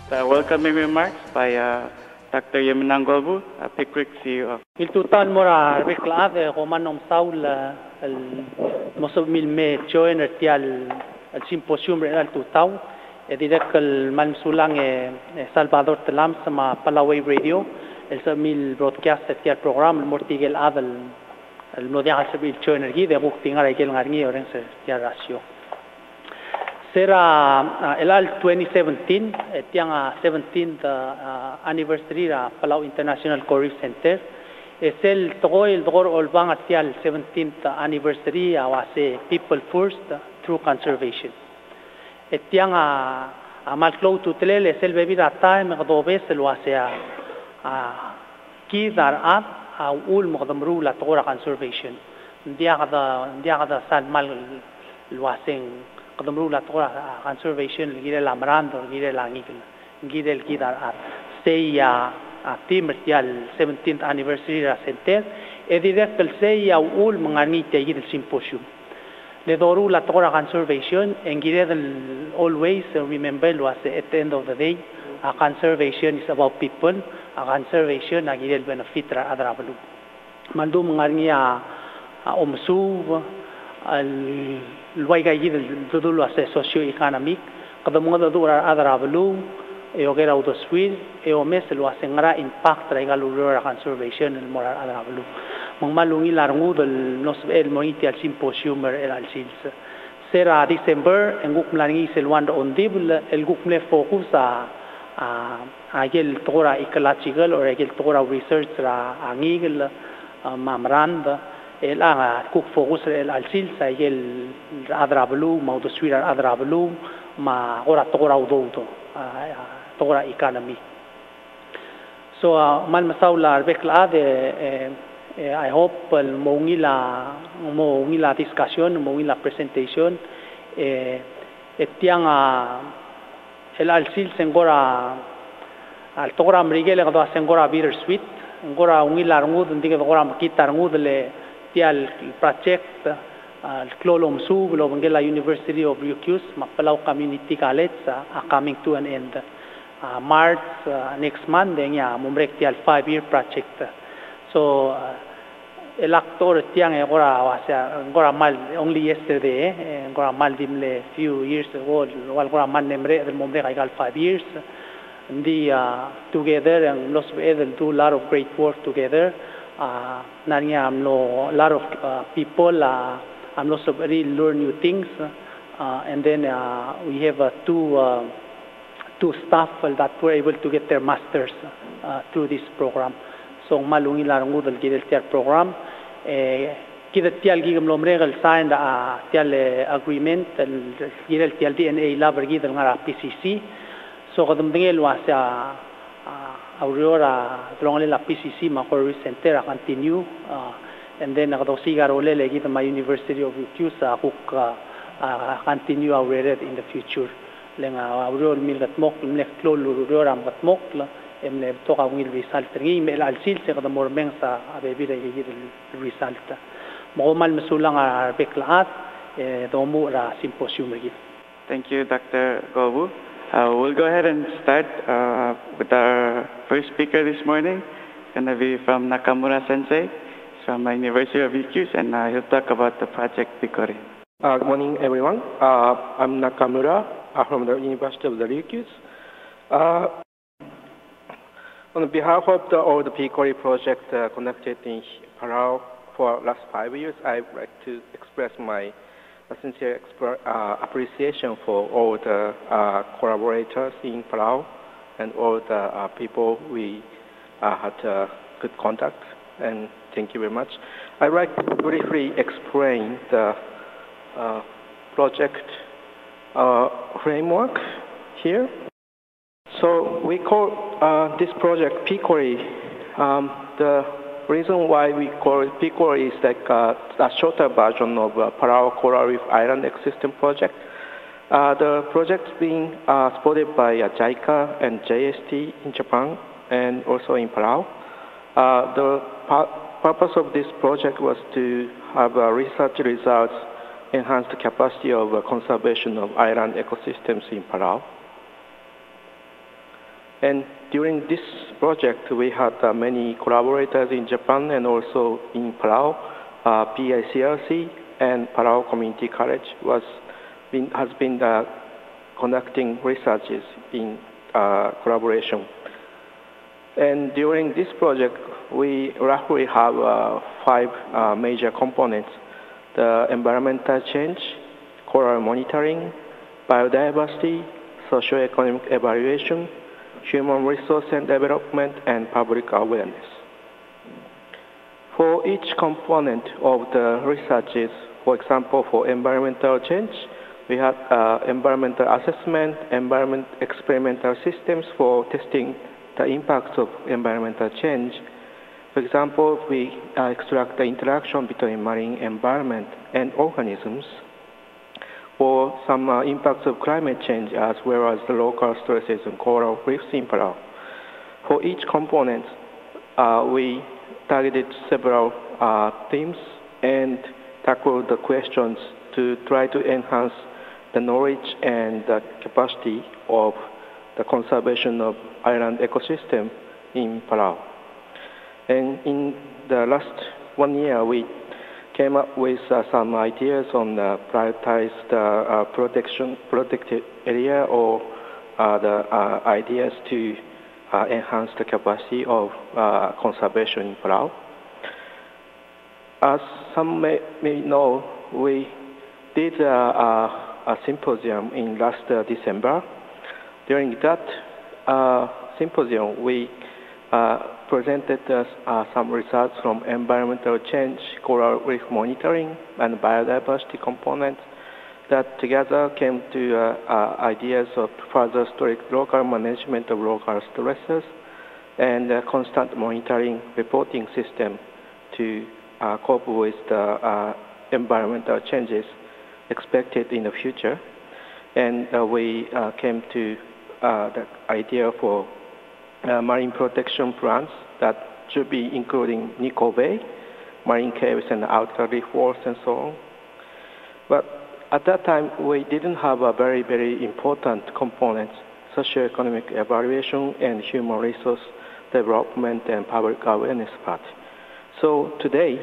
Welcoming remarks by Dr. Yimnang Golbuu, PICRC CEO. Il tutan mora reclave romanom saul moso milme join tial al symposium real tutau e direct el malsulang Salvador Telam sama Palau Radio el mil broadcast tial program mortigel adal el modia sabil join ergi de buktinga regel ngarngi oren se tial ratio. Sera el 2017 tiang 17th anniversary ra Palau International PICRC Center es el togoil dor olbang atial 17th anniversary awase people first through conservation. Tiang amal clo tutlel es el bebida time godobes el wasea kidar at ul mogdamru la tora conservation. Ndiagada sal mal lwaseng قدمرو لا تقرا conservation غير الامراندو غير لانيكل غير الكيدار سيا تيمرتيال 17th anniversary را سنتر اديرك سيا اول مغاني تيجي السيمبوسيوم لدورو لا تقرا conservation and غير always remember was at the end of the day conservation is about people conservation غير benefit را ادرابلو مالدو مغاني امسو الوايجا يد الدولو أساس سوسيو إيكونوميك قد مودا دورا أدرابلو يوغيرا ودسويل يومس الواسنغرا إمباكت رجالو لورا conservation المورا أدرابلو مغمالونغي لارنغود النصب المونيتي السيمبوسيوم الالسيلس سيرا ديسمبر انغوك ملانغي سلوان اونديبل الغوك مل فوكس اجل تورا إيكولوجيكال أو اجل تورا ريسيرش را انغيل مامراند الآن كوك فوكس الألسيل سايل أدرابلو ما ودسوير أدرابلو ما غورا تغورا ودوتو تغورا إيكانومي so mal masaula bekla de I hope mongila discussion mongila presentation etiang el alsil sengora al togora mrigele gado sengora bittersweet ngora ungila ngud ndige gora kitar ngud le tial project al clolom su globangela University of Ryukyus Palau Community College coming to an end March next month nya mumrek tial 5-year project so el actor tiang agora agora mal only yesterday agora mal dimle few years ago agora mal nemre del mumrek aigal 5 years and together and los do a lot of great work together nanya amlo a lot of people I'm also really learn new things and then we have two staff that were able to get their masters through this program so malungi larungu del gidel tial program kida tial gigam lomregal signed tial agreement el gidel tial DNA lab gidel ngara PCC so kadam dingel wasa Aurora drongale la PCC ma PICRC Center continue and then nagdosiga role legi the my University of Ryukyus hook continue Aurora in the future lenga Aurora milgat mok lek klolu Aurora mok emne toka ngil result ngi mel alsil se kadam mormeng sa abebi legi the result mo mal masulang beklat domu ra symposium legi. Thank you, Dr. Golbuu. We'll go ahead and start with our first speaker this morning. It's going to be from Nakamura Sensei. He's from the University of Ryukyus, and he'll talk about the project PICRC. Good morning, everyone. I'm Nakamura from the University of the Ryukyus. On behalf of all the PICRC project conducted in Palau for last 5 years, I'd like to express my sincere appreciation for all the collaborators in Palau and all the people we had good contact, and thank you very much. I'd like to briefly explain the project framework here. So we call this project PICRC. The reason why we call it PICRC is like a shorter version of Palau Coral Reef Island Ecosystem Project. The project is being supported by JICA and JST in Japan and also in Palau. The purpose of this project was to have research results enhance the capacity of conservation of island ecosystems in Palau. And during this project, we had many collaborators in Japan and also in Palau. PICRC and Palau Community College has been conducting researches in collaboration. And during this project, we roughly have 5 major components: the environmental change, coral monitoring, biodiversity, socio-economic evaluation, human resource and development, and public awareness. For each component of the researches, for example, for environmental change, we had environmental assessment, environment experimental systems for testing the impacts of environmental change. For example, we extract the interaction between marine environment and organisms, or some impacts of climate change, as well as the local stresses on coral reefs in Palau. For each component, we targeted several themes and tackled the questions to try to enhance the knowledge and the capacity of the conservation of island ecosystem in Palau. And in the last 1 year, we came up with some ideas on the prioritized protected area, or the ideas to enhance the capacity of conservation in Palau. As some may know, we did a symposium in last December. During that symposium, we presented some results from environmental change, coral reef monitoring, and biodiversity components that together came to ideas of further strict local management of local stresses and constant monitoring reporting system to cope with the environmental changes expected in the future. And we came to the idea for marine protection plans that should be including Nico Bay, marine caves and outer reef walls and so on. But at that time, we didn't have a very, very important components: socio-economic evaluation and human resource development and public awareness part. So today,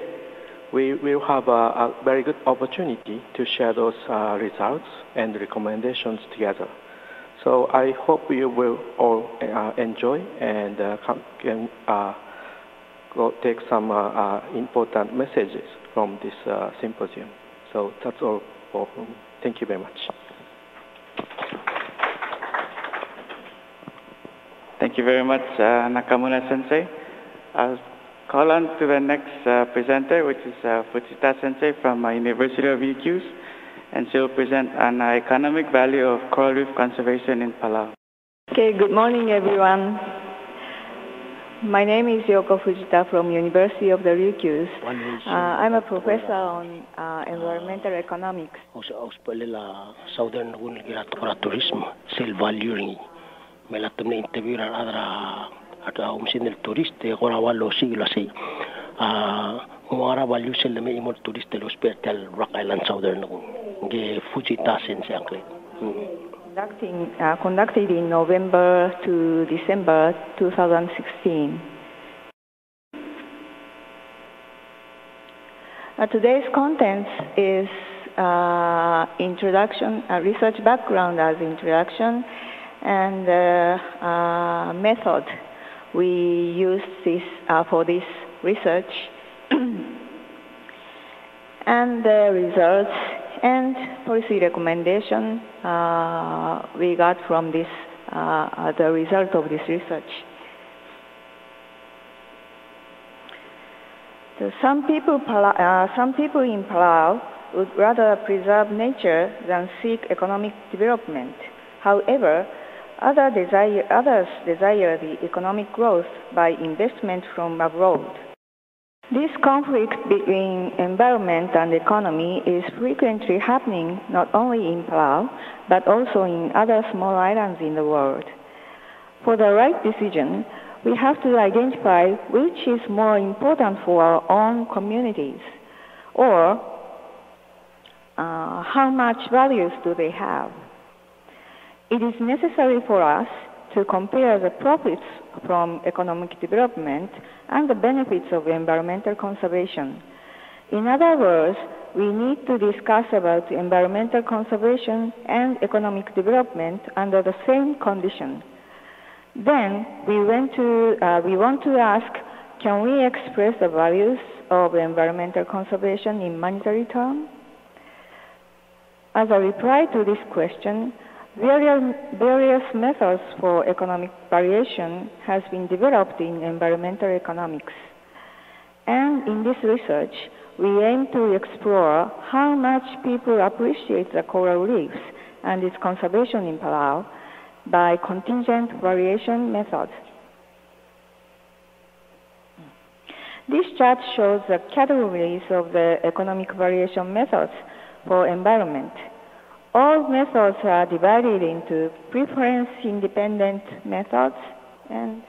we will have a very good opportunity to share those results and recommendations together. So I hope you will all enjoy and can go take some important messages from this symposium. So that's all. Thank you very much. Thank you very much, Nakamura-sensei. I'll call on to the next presenter, which is Fujita-sensei from University of UQs, and she'll present an economic value of coral reef conservation in Palau. Okay, good morning, everyone. My name is Yoko Fujita from University of the Ryukyus. I'm a professor on environmental economics. Southern tourism, self-valuing. Melatam na interview na adra at umsin el turiste kora walo siglo si. Muara value sel me imol turiste lo hospital Rock Island Southern ge Fujita sensei angkle. Conducted in November to December 2016. Today's content is introduction, research background as introduction, and method we use this for this research, and the results and policy recommendation we got from this, the result of this research. So some people in Palau would rather preserve nature than seek economic development. However, others desire the economic growth by investment from abroad. This conflict between environment and economy is frequently happening not only in Palau, but also in other small islands in the world. For the right decision, we have to identify which is more important for our own communities, or how much values do they have. It is necessary for us to compare the profits from economic development and the benefits of environmental conservation. In other words, we need to discuss about environmental conservation and economic development under the same condition. Then we want to ask, can we express the values of environmental conservation in monetary terms? As a reply to this question, various methods for economic variation has been developed in environmental economics. And in this research, we aim to explore how much people appreciate the coral reefs and its conservation in Palau by contingent variation methods. This chart shows the categories of the economic variation methods for environment. All methods are divided into preference-independent methods and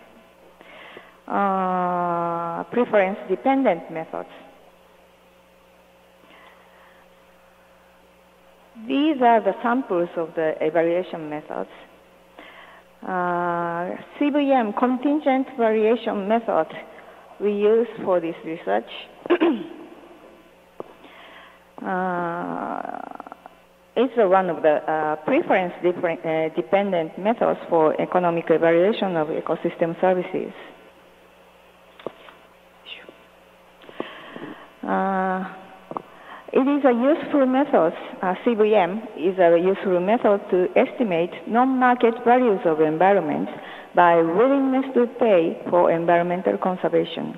preference-dependent methods. These are the samples of the evaluation methods. CVM, contingent variation method, we use for this research. It's one of the preference-dependent methods for economic evaluation of ecosystem services. It is a useful method, CVM is a useful method to estimate non-market values of environment by willingness to pay for environmental conservation.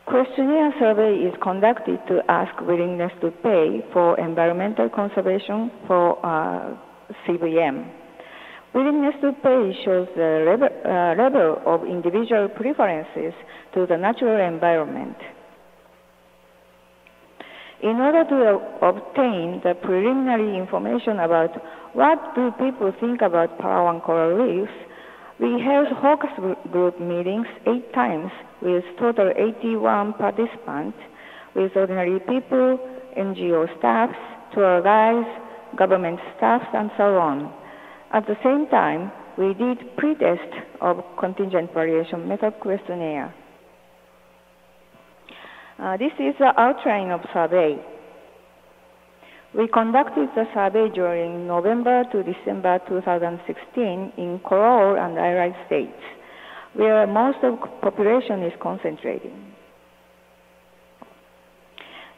Questionnaire survey is conducted to ask willingness to pay for environmental conservation for CVM. Willingness to pay shows the level of individual preferences to the natural environment. In order to obtain the preliminary information about what do people think about Palau coral reefs, we held focus group meetings 8 times with total 81 participants, with ordinary people, NGO staffs, tour guides, government staffs, and so on. At the same time, we did pre-test of contingent variation method questionnaire. This is the outline of survey. We conducted the survey during November to December 2016 in Coral and Allied states, where most of the population is concentrated.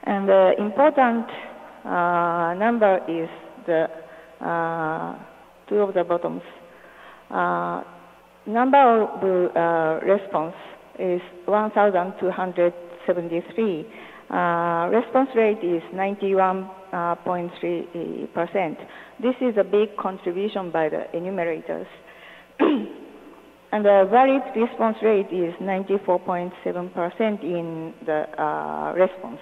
And the important number is the two of the bottoms. Number of response is 1,273. Response rate is 91.3%. This is a big contribution by the enumerators. And the valid response rate is 94.7% in the response.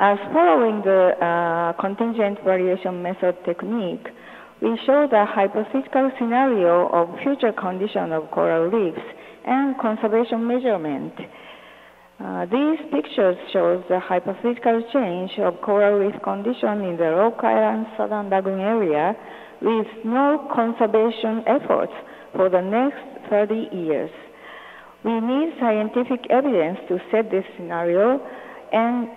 As following the contingent variation method technique, we show the hypothetical scenario of future condition of coral reefs and conservation measurement. These pictures show the hypothetical change of coral reef condition in the Rock Island Southern Lagoon area with no conservation efforts for the next 30 years. We need scientific evidence to set this scenario, and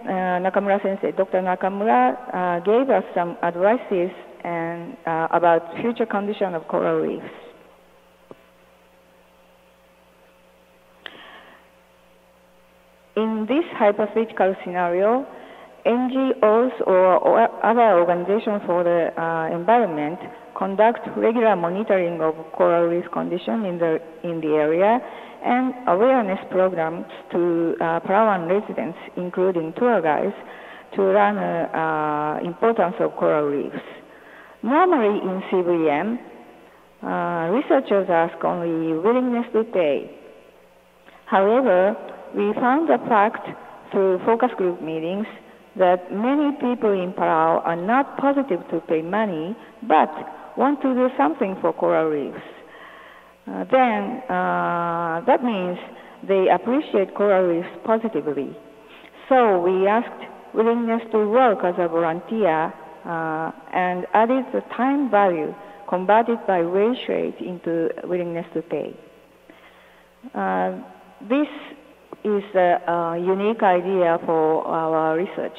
Nakamura Sensei, Dr. Nakamura gave us some advices and about future condition of coral reefs. In this hypothetical scenario, NGOs or other organizations for the environment conduct regular monitoring of coral reef condition in the area and awareness programs to Palauan residents, including tour guides, to learn importance of coral reefs. Normally in CVM, researchers ask only willingness to pay. However, we found the fact through focus group meetings that many people in Palau are not positive to pay money, but want to do something for coral reefs. That means they appreciate coral reefs positively. So we asked willingness to work as a volunteer and added the time value converted by wage rate into willingness to pay. This is a unique idea for our research.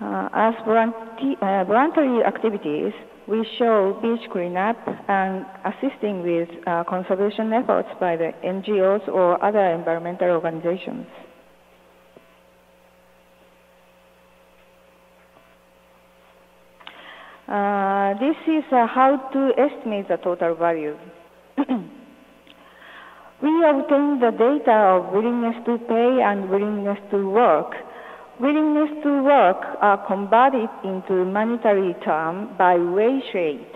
As voluntary activities, we show beach cleanup and assisting with conservation efforts by the NGOs or other environmental organizations. This is how to estimate the total value. We obtain the data of willingness to pay and willingness to work. Willingness to work are converted into monetary term by wage rate.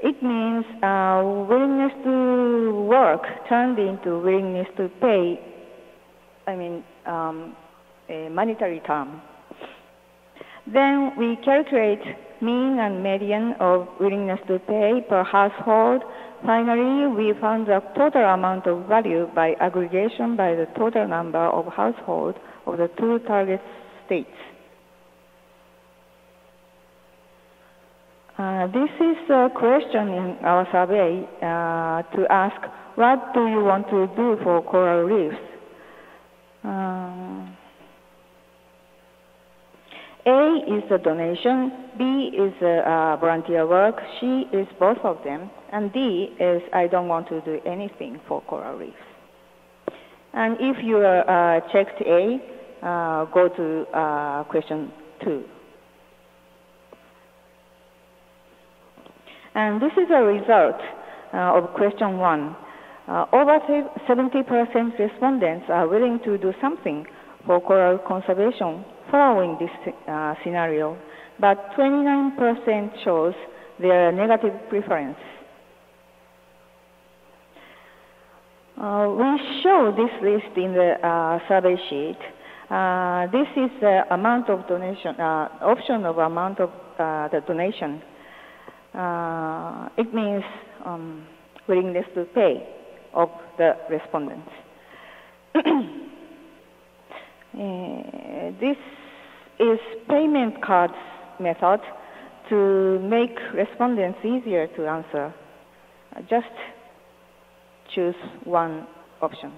It means willingness to work turned into willingness to pay, a monetary term. Then we calculate mean and median of willingness to pay per household. Finally, we found the total amount of value by aggregation by the total number of households of the two target states. This is a question in our survey to ask, what do you want to do for coral reefs? A is a donation, B is volunteer work, C is both of them, and D is I don't want to do anything for coral reefs. And if you checked A, go to question 2. And this is a result of question 1. Over 70% respondents are willing to do something for coral conservation following this scenario, but 29% shows their negative preference. We show this list in the survey sheet. This is the amount of donation, option of amount of the donation. It means willingness to pay of the respondents. This is payment cards method to make respondents easier to answer. Just choose one option.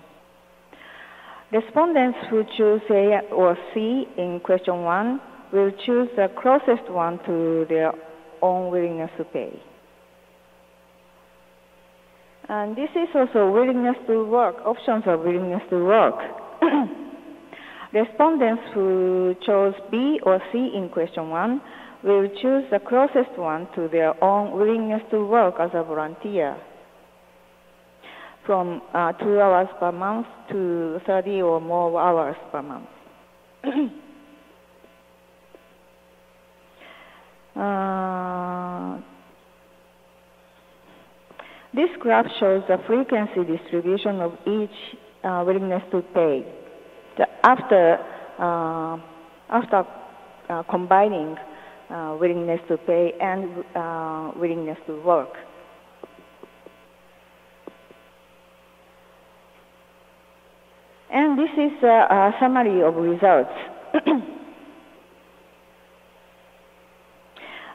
Respondents who choose A or C in question 1 will choose the closest one to their own willingness to pay. And this is also willingness to work, options of willingness to work. Respondents who chose B or C in question 1 will choose the closest one to their own willingness to work as a volunteer, from 2 hours per month to 30 or more hours per month. This graph shows the frequency distribution of each willingness to pay after combining willingness to pay and willingness to work. And this is a summary of results.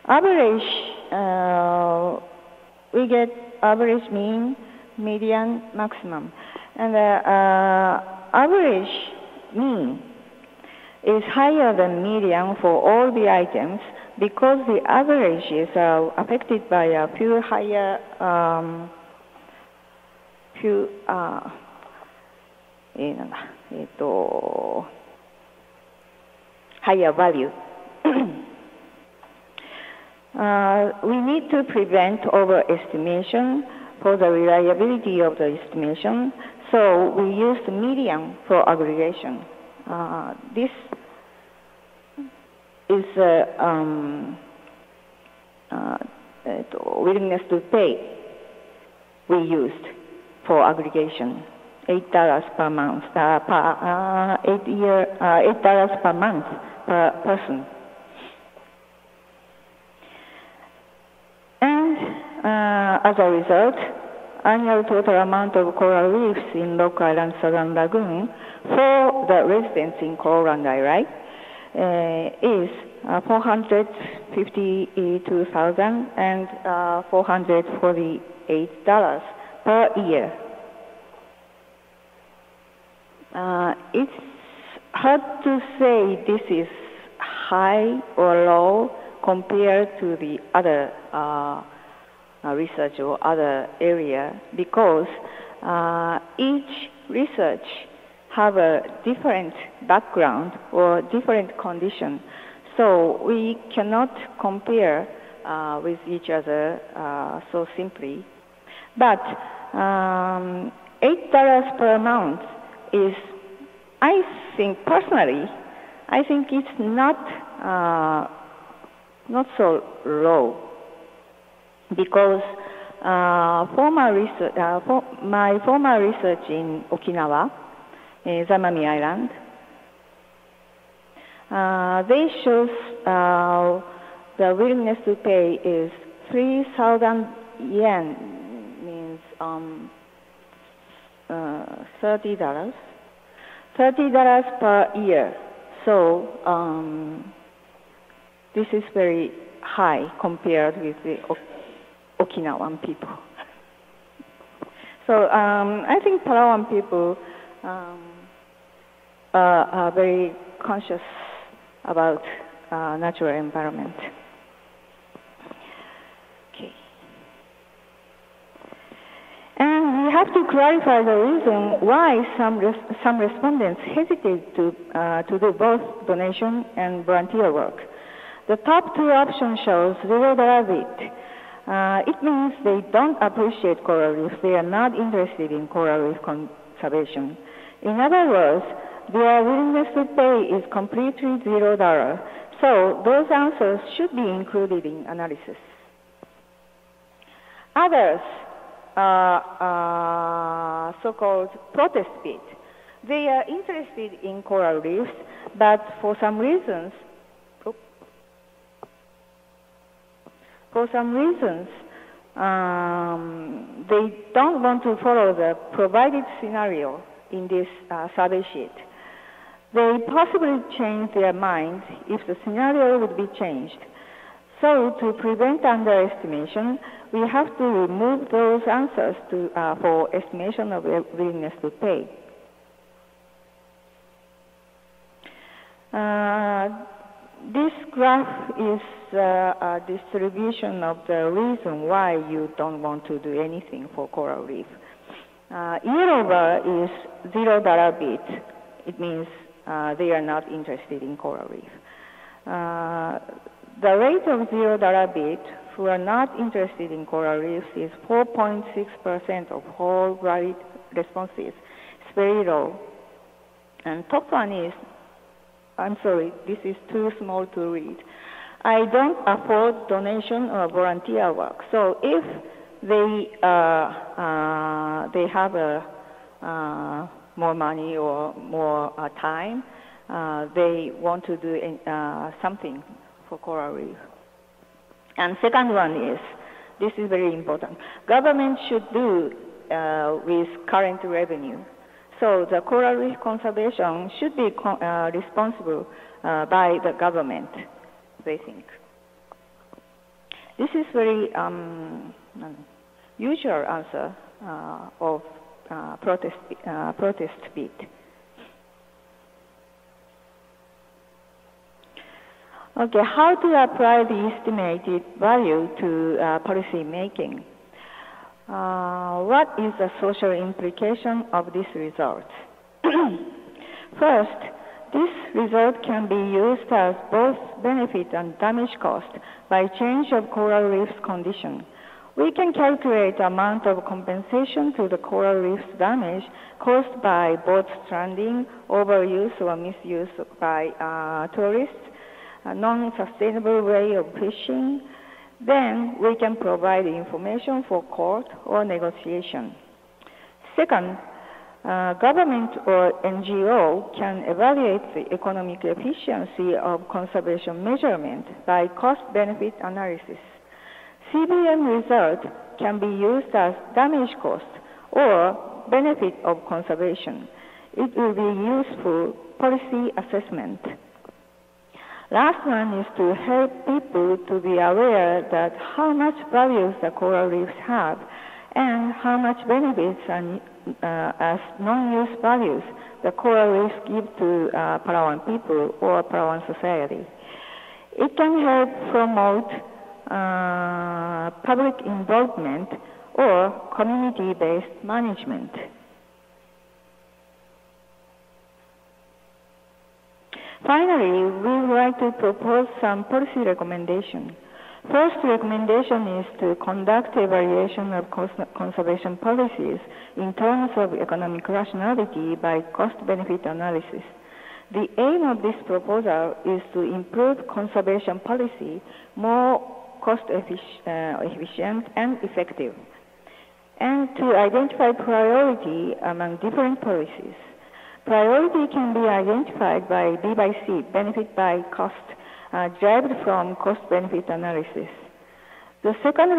Average, we get average, mean, median, maximum. And average mean is higher than median for all the items because the averages are affected by a few higher, higher value. We need to prevent overestimation for the reliability of the estimation, so we use the median for aggregation. This is willingness to pay we used for aggregation. $8 per month, $8 per month per person. And as a result, annual total amount of coral reefs in Rock Island Southern Lagoon for the residents in Coral-Randai, right, is $452,448 per year. It's hard to say this is high or low compared to the other research or other area, because each research have a different background or different condition. So we cannot compare with each other so simply. But $8 per month is, I think personally, I think it's not so low, because my former research in Okinawa, Zamami Island, they shows the willingness to pay is 3,000 yen, means $30 per year. So this is very high compared with the Okinawan people. So I think Palauan people are very conscious about natural environment. Okay. And we have to clarify the reason why some respondents hesitate to do both donation and volunteer work. The top two options shows $0 bid. It means they don't appreciate coral reefs. They are not interested in coral reef conservation. In other words, their willingness to pay is completely $0. So those answers should be included in analysis. Others are so-called protest bid. They are interested in coral reefs, but for some reasons, they don't want to follow the provided scenario in this survey sheet. They possibly change their minds if the scenario would be changed. So to prevent underestimation, we have to remove those answers for estimation of willingness to pay. This graph is a distribution of the reason why you don't want to do anything for coral reef. Yellow bar is $0 bid. It means they are not interested in coral reef. The rate of $0 bid who are not interested in coral reefs is 4.6% of whole valid responses. It's very low. And top one is, I'm sorry, this is too small to read. I don't afford donation or volunteer work. So if they have more money or more time, they want to do something for coral reef. And second one is, this is very important, government should do with current revenue. So the coral reef conservation should be responsible by the government, they think. This is very usual answer of protest bid. Okay, how to apply the estimated value to policy making? What is the social implication of this result? First, this result can be used as both benefit and damage cost by change of coral reef's condition. We can calculate the amount of compensation to the coral reef's damage caused by boat stranding, overuse or misuse by tourists, a non-sustainable way of fishing. Then we can provide information for court or negotiation. Second, government or NGO can evaluate the economic efficiency of conservation measurement by cost-benefit analysis. CBM result can be used as damage cost or benefit of conservation. It will be useful policy assessment. Last one is to help people to be aware that how much values the coral reefs have and how much benefits as non-use values the coral reefs give to Palauan people or Palauan society. It can help promote public involvement or community-based management. Finally, we would like to propose some policy recommendations. First recommendation is to conduct evaluation of conservation policies in terms of economic rationality by cost-benefit analysis. The aim of this proposal is to improve conservation policy more cost-efficient and effective, and to identify priority among different policies. Priority can be identified by B by C, benefit by cost, derived from cost-benefit analysis. The second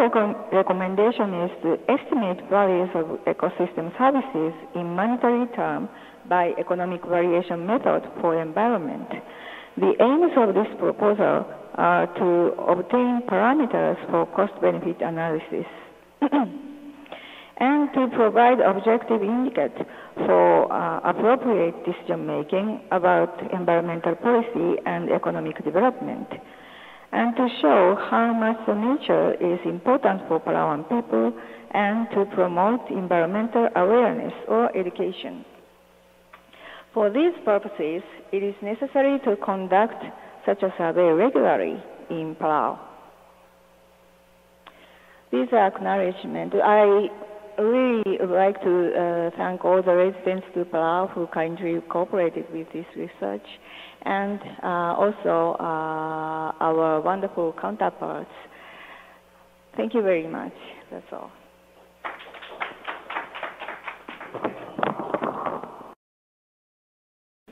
recommendation is to estimate values of ecosystem services in monetary terms by economic variation method for environment. The aims of this proposal are to obtain parameters for cost-benefit analysis and to provide objective indicators for appropriate decision-making about environmental policy and economic development, and to show how much the nature is important for Palauan people and to promote environmental awareness or education. For these purposes, it is necessary to conduct such a survey regularly in Palau. These are acknowledgements. I really would like to thank all the residents of Palau who kindly cooperated with this research, and also our wonderful counterparts. Thank you very much. That's all.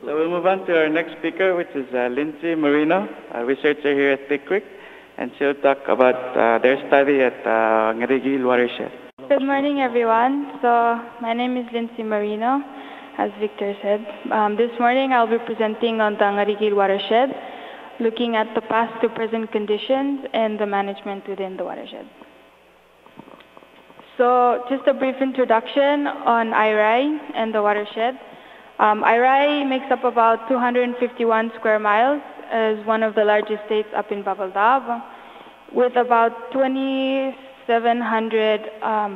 So we'll move on to our next speaker, which is Lincy Marino, a researcher here at PICRC, and she'll talk about their study at Ngarigil Watershed. Good morning, everyone. So my name is Lincy Marino, as Victor said. This morning I'll be presenting on the Ngarigil Watershed, looking at the past to present conditions and the management within the watershed. So just a brief introduction on IRI and the watershed. IRI makes up about 251 square miles as one of the largest states up in Babeldav, with about 2,700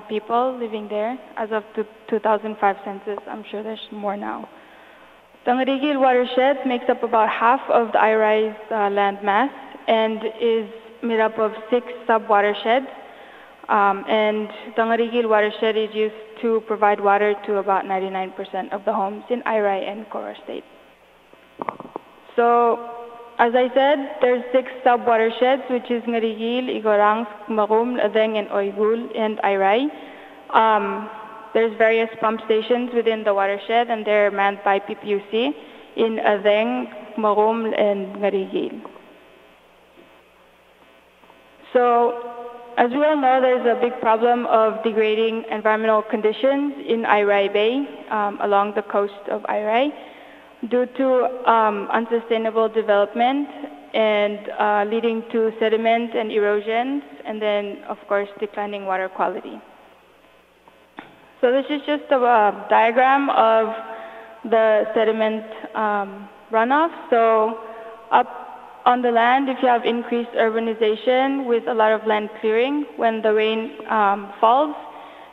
people living there as of 2005 census. I'm sure there's more now. The Ngarigil watershed makes up about half of the IRI's land mass and is made up of 6 sub-watersheds. And the Ngarigil watershed is used to provide water to about 99% of the homes in IRI and Kora State. So, as I said, there's 6 sub-watersheds, which is Ngarigil, Igorang, Marum, Adeng, and Oigul, and IRI. There's various pump stations within the watershed, and they're manned by PPUC in Adeng, Marum, and Ngarigil. So, as we all know, there's a big problem of degrading environmental conditions in IRI Bay, along the coast of IRI, due to unsustainable development and leading to sediment and erosions, and then, of course, declining water quality. So this is just a diagram of the sediment runoff. So up on the land, if you have increased urbanization with a lot of land clearing, when the rain falls,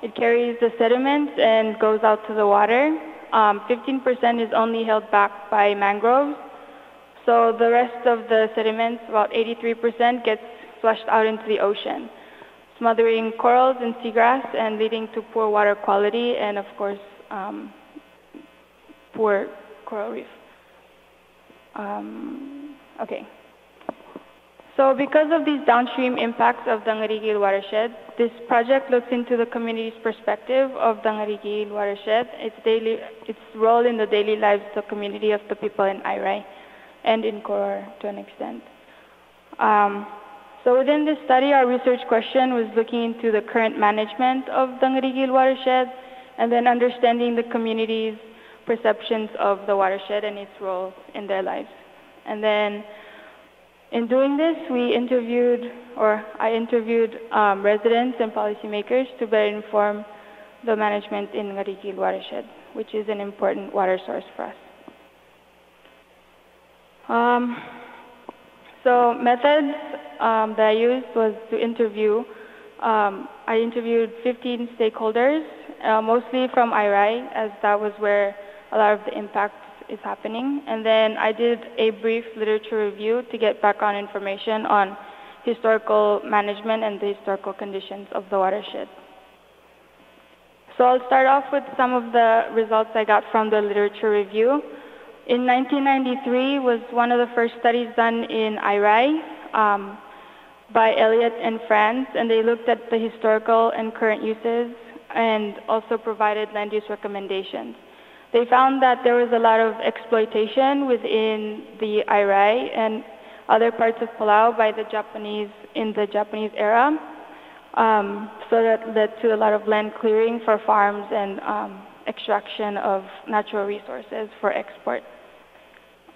it carries the sediments and goes out to the water. 15% is only held back by mangroves. So the rest of the sediments, about 83%, gets flushed out into the ocean, smothering corals and seagrass and leading to poor water quality and, of course, poor coral reef. Okay. So because of these downstream impacts of the Ngarigil watershed, this project looks into the community's perspective of the Ngarigil watershed, its role in the daily lives of the community of the people in IRI and in Koror to an extent. So within this study, our research question was looking into the current management of the Ngarigil watershed, and then understanding the community's perceptions of the watershed and its role in their lives. And then in doing this, I interviewed residents and policymakers to better inform the management in Ngarigil watershed, which is an important water source for us. So methods that I used was to interview. I interviewed 15 stakeholders, mostly from IRI, as that was where a lot of the impact is happening. And then I did a brief literature review to get background information on historical management and the historical conditions of the watershed. So I'll start off with some of the results I got from the literature review. In 1993 was one of the first studies done in IRI by Elliott and Franz, and they looked at the historical and current uses and also provided land use recommendations. They found that there was a lot of exploitation within the IRI and other parts of Palau by the Japanese in the Japanese era. So that led to a lot of land clearing for farms and extraction of natural resources for export.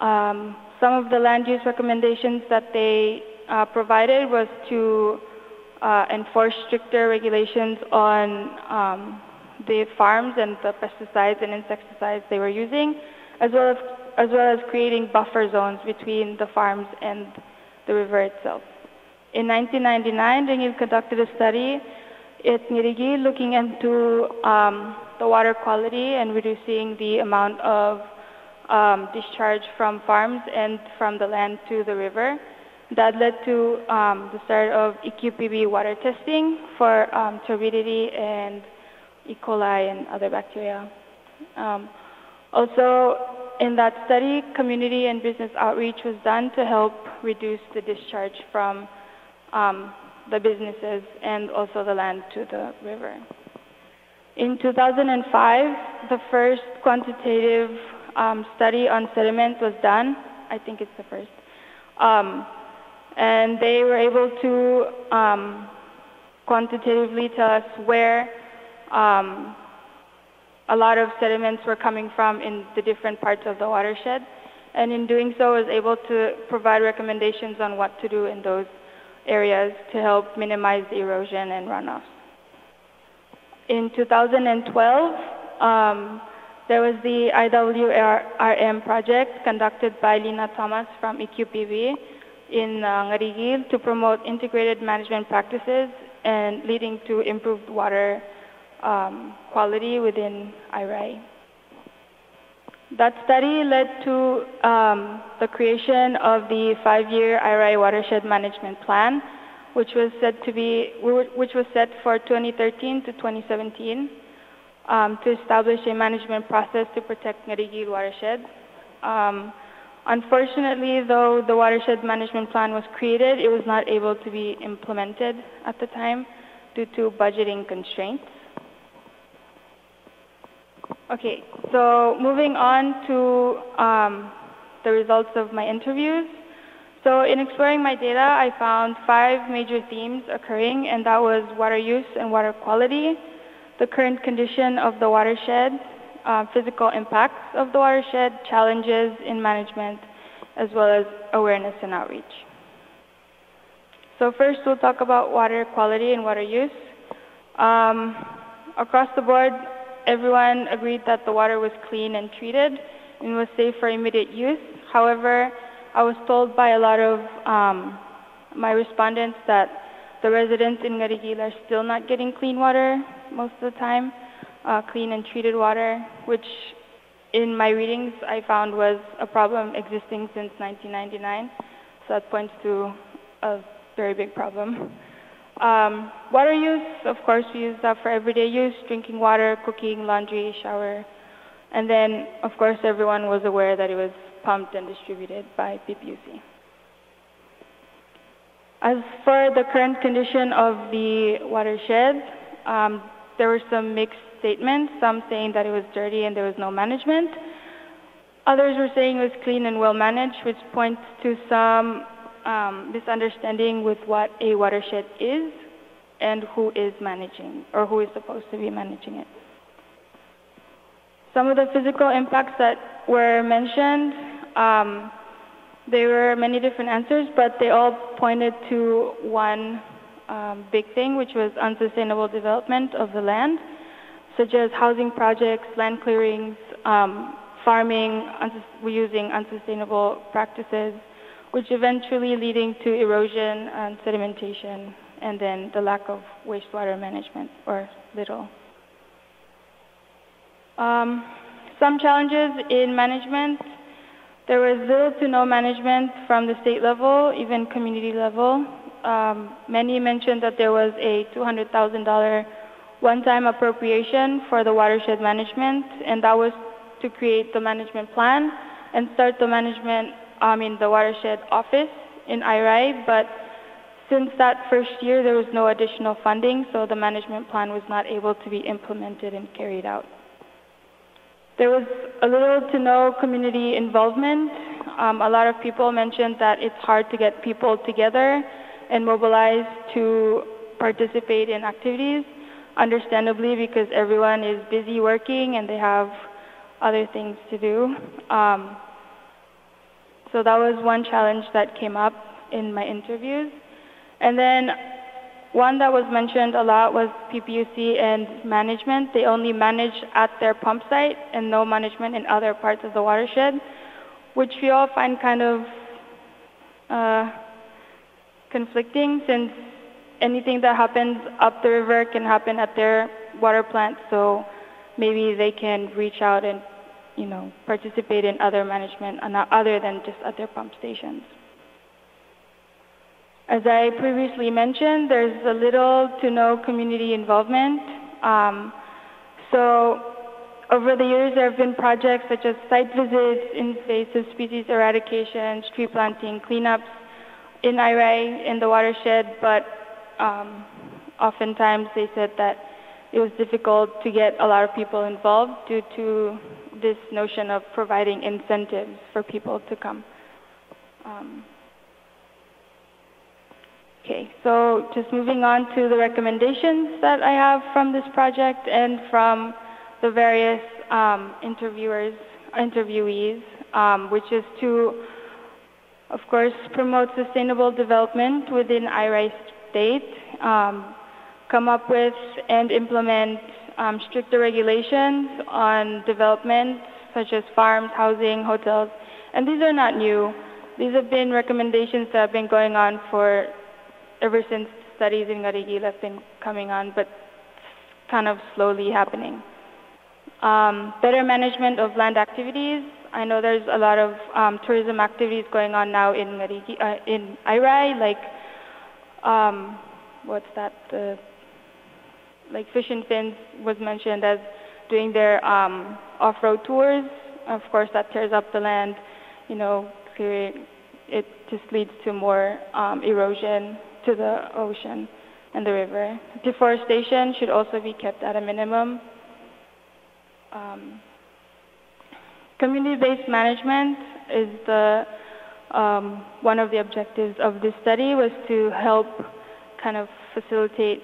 Some of the land use recommendations that they provided was to enforce stricter regulations on the farms and the pesticides and insecticides they were using, as well as creating buffer zones between the farms and the river itself. In 1999, Ringil conducted a study at Ngarigil looking into the water quality and reducing the amount of discharge from farms and from the land to the river. That led to the start of EQPB water testing for turbidity and E. coli and other bacteria. Also, in that study, community and business outreach was done to help reduce the discharge from the businesses and also the land to the river. In 2005, the first quantitative study on sediment was done. I think it's the first. And they were able to quantitatively tell us where a lot of sediments were coming from in the different parts of the watershed. And in doing so, was able to provide recommendations on what to do in those areas to help minimize the erosion and runoff. In 2012, there was the IWRM project conducted by Lina Thomas from EQPB in Ngarigil to promote integrated management practices and leading to improved water quality within IRI. That study led to the creation of the 5-year IRI watershed management plan, which was set for 2013 to 2017 to establish a management process to protect Ngarigil watershed. Unfortunately, though the watershed management plan was created, it was not able to be implemented at the time due to budgeting constraints. Okay, so moving on to the results of my interviews. So in exploring my data, I found 5 major themes occurring, and that was water use and water quality, the current condition of the watershed, physical impacts of the watershed, challenges in management, as well as awareness and outreach. So first, we'll talk about water quality and water use. Across the board, everyone agreed that the water was clean and treated and was safe for immediate use. However, I was told by a lot of my respondents that the residents in Ngarigil are still not getting clean water most of the time, clean and treated water, which in my readings I found was a problem existing since 1999. So that points to a very big problem. Water use, of course, we use that for everyday use, drinking water, cooking, laundry, shower. And then, of course, everyone was aware that it was pumped and distributed by PPUC. As for the current condition of the watershed, there were some mixed statements, some saying that it was dirty and there was no management. Others were saying it was clean and well managed, which points to some misunderstanding with what a watershed is and who is managing or who is supposed to be managing it. Some of the physical impacts that were mentioned, there were many different answers, but they all pointed to one big thing, which was unsustainable development of the land, such as housing projects, land clearings, farming, using unsustainable practices, which eventually leading to erosion and sedimentation, and then the lack of wastewater management, or little. Some challenges in management. There was little to no management from the state level, even community level. Many mentioned that there was a $200,000 one-time appropriation for the watershed management, and that was to create the management plan and start the the watershed office in IRI, but since that first year there was no additional funding, so the management plan was not able to be implemented and carried out. There was a little to no community involvement. A lot of people mentioned that it's hard to get people together and mobilize to participate in activities, understandably, because everyone is busy working and they have other things to do. So that was one challenge that came up in my interviews. And then one that was mentioned a lot was PPUC and management. They only manage at their pump site and no management in other parts of the watershed, which we all find kind of conflicting, since anything that happens up the river can happen at their water plant, so maybe they can reach out and participate in other management other than just at their pump stations. As I previously mentioned, there's a little to no community involvement. So over the years, there have been projects such as site visits, invasive species eradication, tree planting, cleanups in IRI, in the watershed, but oftentimes they said that it was difficult to get a lot of people involved due to this notion of providing incentives for people to come. Okay, so just moving on to the recommendations that I have from this project and from the various interviewees, which is to, of course, promote sustainable development within IRI state, come up with and implement stricter regulations on development, such as farms, housing, hotels. And these are not new. These have been recommendations that have been going on for ever since studies in Garigila have been coming on, but kind of slowly happening. Better management of land activities. I know there's a lot of tourism activities going on now in IRI, like like Fish and Fins was mentioned as doing their off-road tours. Of course, that tears up the land, it just leads to more erosion to the ocean and the river. Deforestation should also be kept at a minimum. Community-based management is one of the objectives of this study, was to help kind of facilitate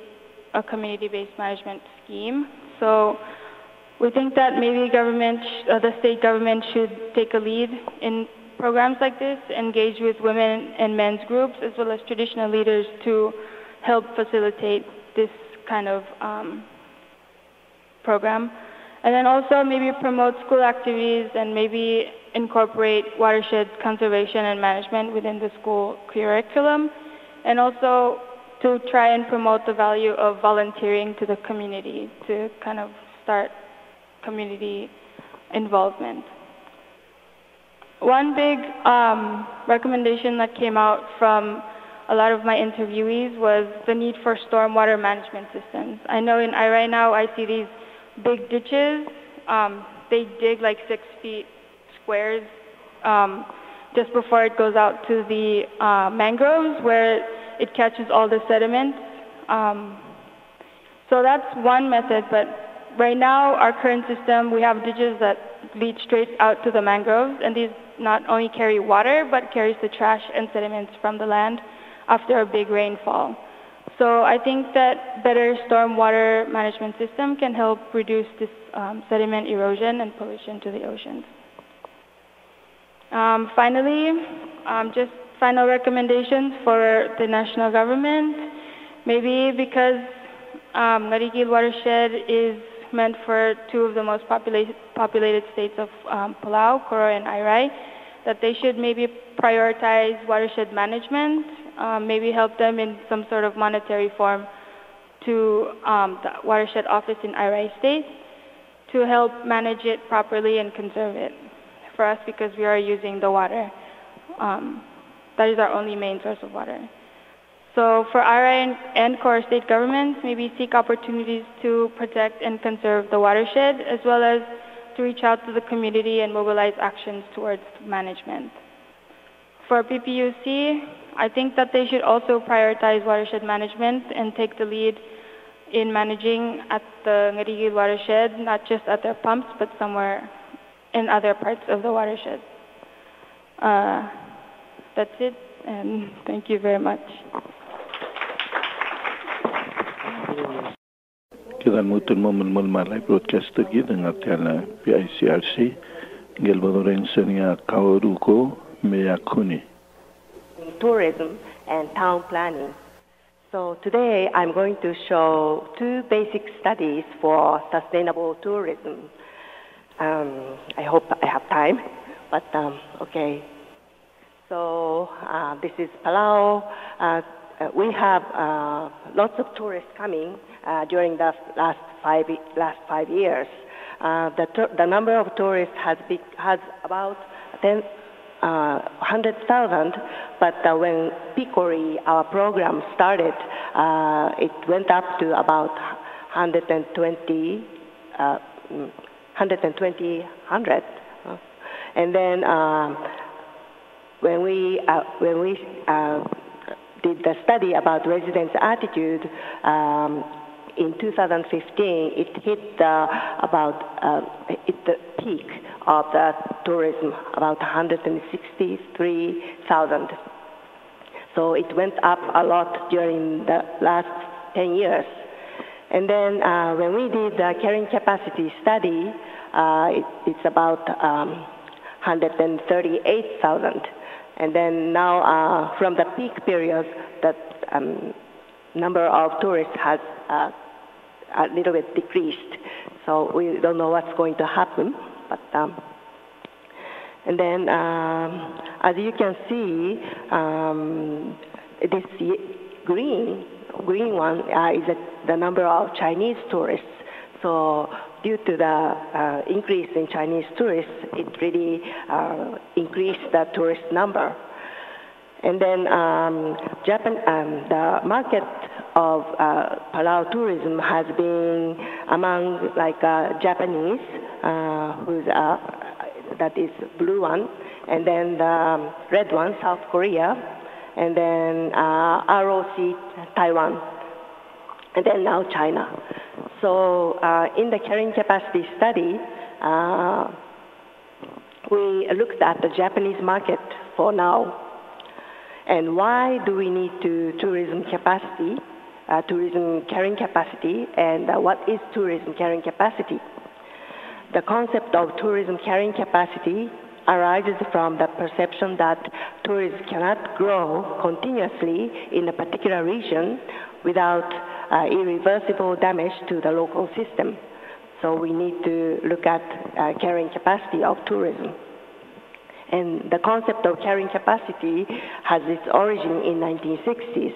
a community-based management scheme. So we think that maybe the state government should take a lead in programs like this, engage with women and men's groups, as well as traditional leaders to help facilitate this kind of program. And then also maybe promote school activities and maybe incorporate watershed conservation and management within the school curriculum, and also to try and promote the value of volunteering to the community to kind of start community involvement. One big recommendation that came out from a lot of my interviewees was the need for stormwater management systems. I know in IRI now I see these big ditches. They dig like 6 feet squares just before it goes out to the mangroves, where it catches all the sediments. So that's one method, but right now our current system, we have ditches that lead straight out to the mangroves, and these not only carry water, but carries the trash and sediments from the land after a big rainfall. So I think that better stormwater management system can help reduce this sediment erosion and pollution to the oceans. Finally, just final recommendations for the national government. Maybe because Ngarigil watershed is meant for two of the most populated states of Palau, PICRC and PCC, that they should maybe prioritize watershed management, maybe help them in some sort of monetary form to the watershed office in PCC state to help manage it properly and conserve it for us, because we are using the water. That is our only main source of water. So for PCC and core state governments, maybe seek opportunities to protect and conserve the watershed, as well as to reach out to the community and mobilize actions towards management. For PPUC, I think that they should also prioritize watershed management and take the lead in managing at the Ngarigil watershed, not just at their pumps, but somewhere in other parts of the watershed. That's it, and thank you very much. Kita mutun momen malai broadcaster kita ngatela PICRC Gelbodorense niya Kaoruko Miyakuni. Tourism and town planning. So today I'm going to show two basic studies for sustainable tourism. I hope I have time, but okay. So this is Palau. We have lots of tourists coming during the last five years. The number of tourists has about 100,000, but when PICRC, our program started, it went up to about 120. And then when we did the study about residents' attitude in 2015, it hit the peak of the tourism, about 163,000. So it went up a lot during the last 10 years. And then when we did the carrying capacity study, it's about 138,000. And then now, from the peak period, the number of tourists has a little bit decreased. So we don't know what's going to happen. But and then, as you can see, this green one is the number of Chinese tourists. So due to the increase in Chinese tourists, it really increased the tourist number. And then the market of Palau tourism has been among Japanese, that is blue one, and then the red one, South Korea, and then ROC, Taiwan, and then now China. So in the carrying capacity study, we looked at the Japanese market for now. And why do we need tourism carrying capacity, and what is tourism carrying capacity? The concept of tourism carrying capacity arises from the perception that tourism cannot grow continuously in a particular region without irreversible damage to the local system. So we need to look at carrying capacity of tourism. And the concept of carrying capacity has its origin in 1960s.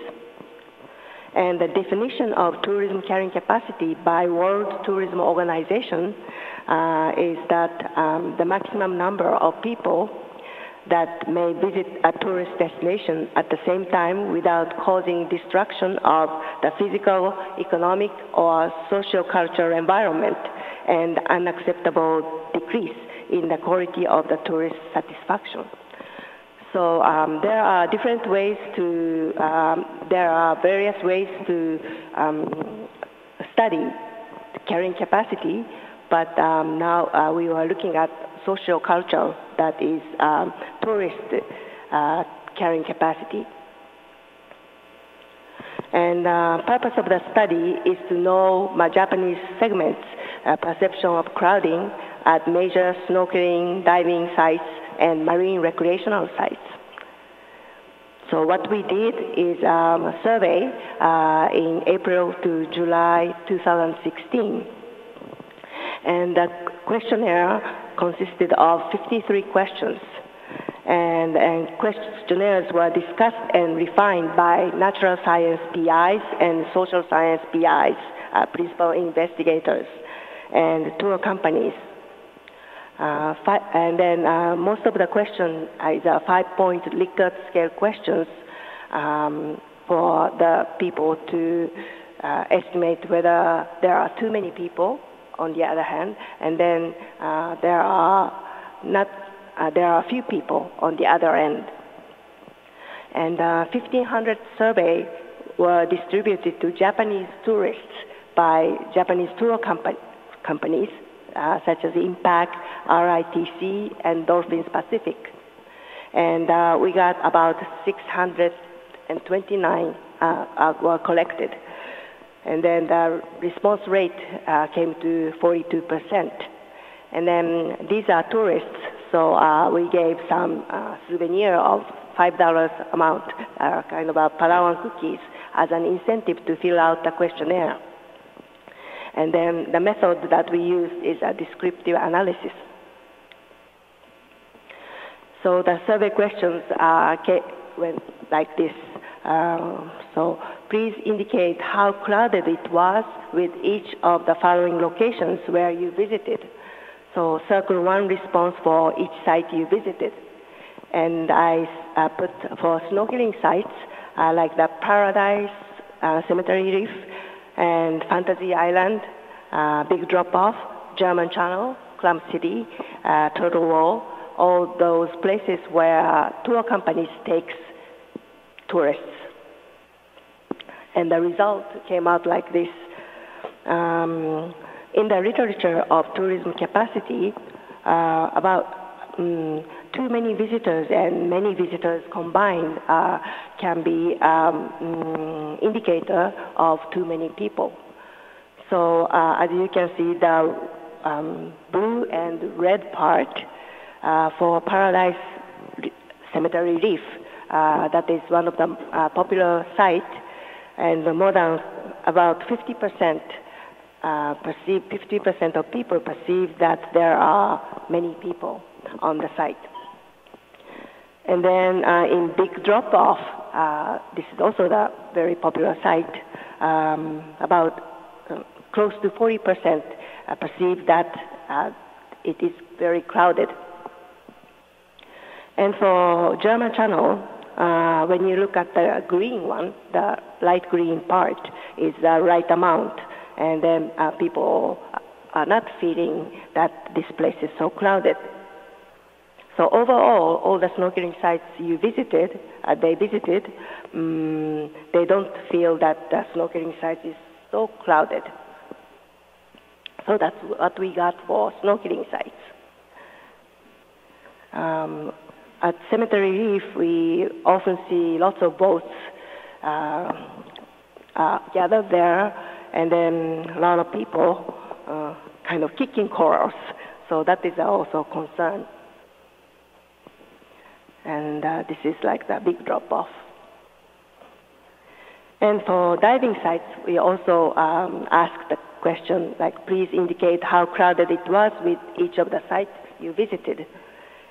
And the definition of tourism carrying capacity by World Tourism Organization is that the maximum number of people that may visit a tourist destination at the same time without causing destruction of the physical, economic, or socio-cultural environment, and unacceptable decrease in the quality of the tourist satisfaction. So there are various ways to study carrying capacity, but now we are looking at socio-cultural, that is tourist carrying capacity. And purpose of the study is to know Japanese segments' perception of crowding at major snorkeling, diving sites, and marine recreational sites. So what we did is a survey in April to July 2016. And the questionnaire consisted of 53 questions. And questionnaires were discussed and refined by natural science PIs and social science PIs, principal investigators, and tour companies. And then most of the questions is 5-point Likert scale questions for the people to estimate whether there are too many people on the other hand, and then there are a few people on the other end. And 1,500 surveys were distributed to Japanese tourists by Japanese tour companies, such as Impact, RITC, and Dolphins Pacific. And we got about 629 were collected. And then the response rate came to 42%. And then these are tourists, so we gave some souvenir of $5 amount, kind of a Palawan cookies, as an incentive to fill out the questionnaire. And then the method that we used is a descriptive analysis. So the survey questions went like this. So please indicate how crowded it was with each of the following locations where you visited. So circle one response for each site you visited. And I put for snorkeling sites like the Paradise, Cemetery Reef, and Fantasy Island, Big Drop-Off, German Channel, Clump City, Turtle Wall, all those places where tour companies takes tourists. And the result came out like this. In the literature of tourism capacity, about too many visitors and many visitors combined can be indicator of too many people. So as you can see, the blue and red part for Paradise Cemetery Reef, that is one of the popular sites, and more than about 50% of people perceive that there are many people on the site. And then in Big Drop-Off, this is also the very popular site, about close to 40% perceive that it is very crowded. And for German Channel, when you look at the green one, the light green part is the right amount, and then people are not feeling that this place is so crowded. So overall, all the snorkeling sites they visited, they don't feel that the snorkeling site is so crowded. So that's what we got for snorkeling sites. At Cemetery Reef, we often see lots of boats gathered there, and then a lot of people kind of kicking corals. So that is also a concern. And this is like the Big Drop-Off. And for diving sites, we also asked the question, like, please indicate how crowded it was with each of the sites you visited.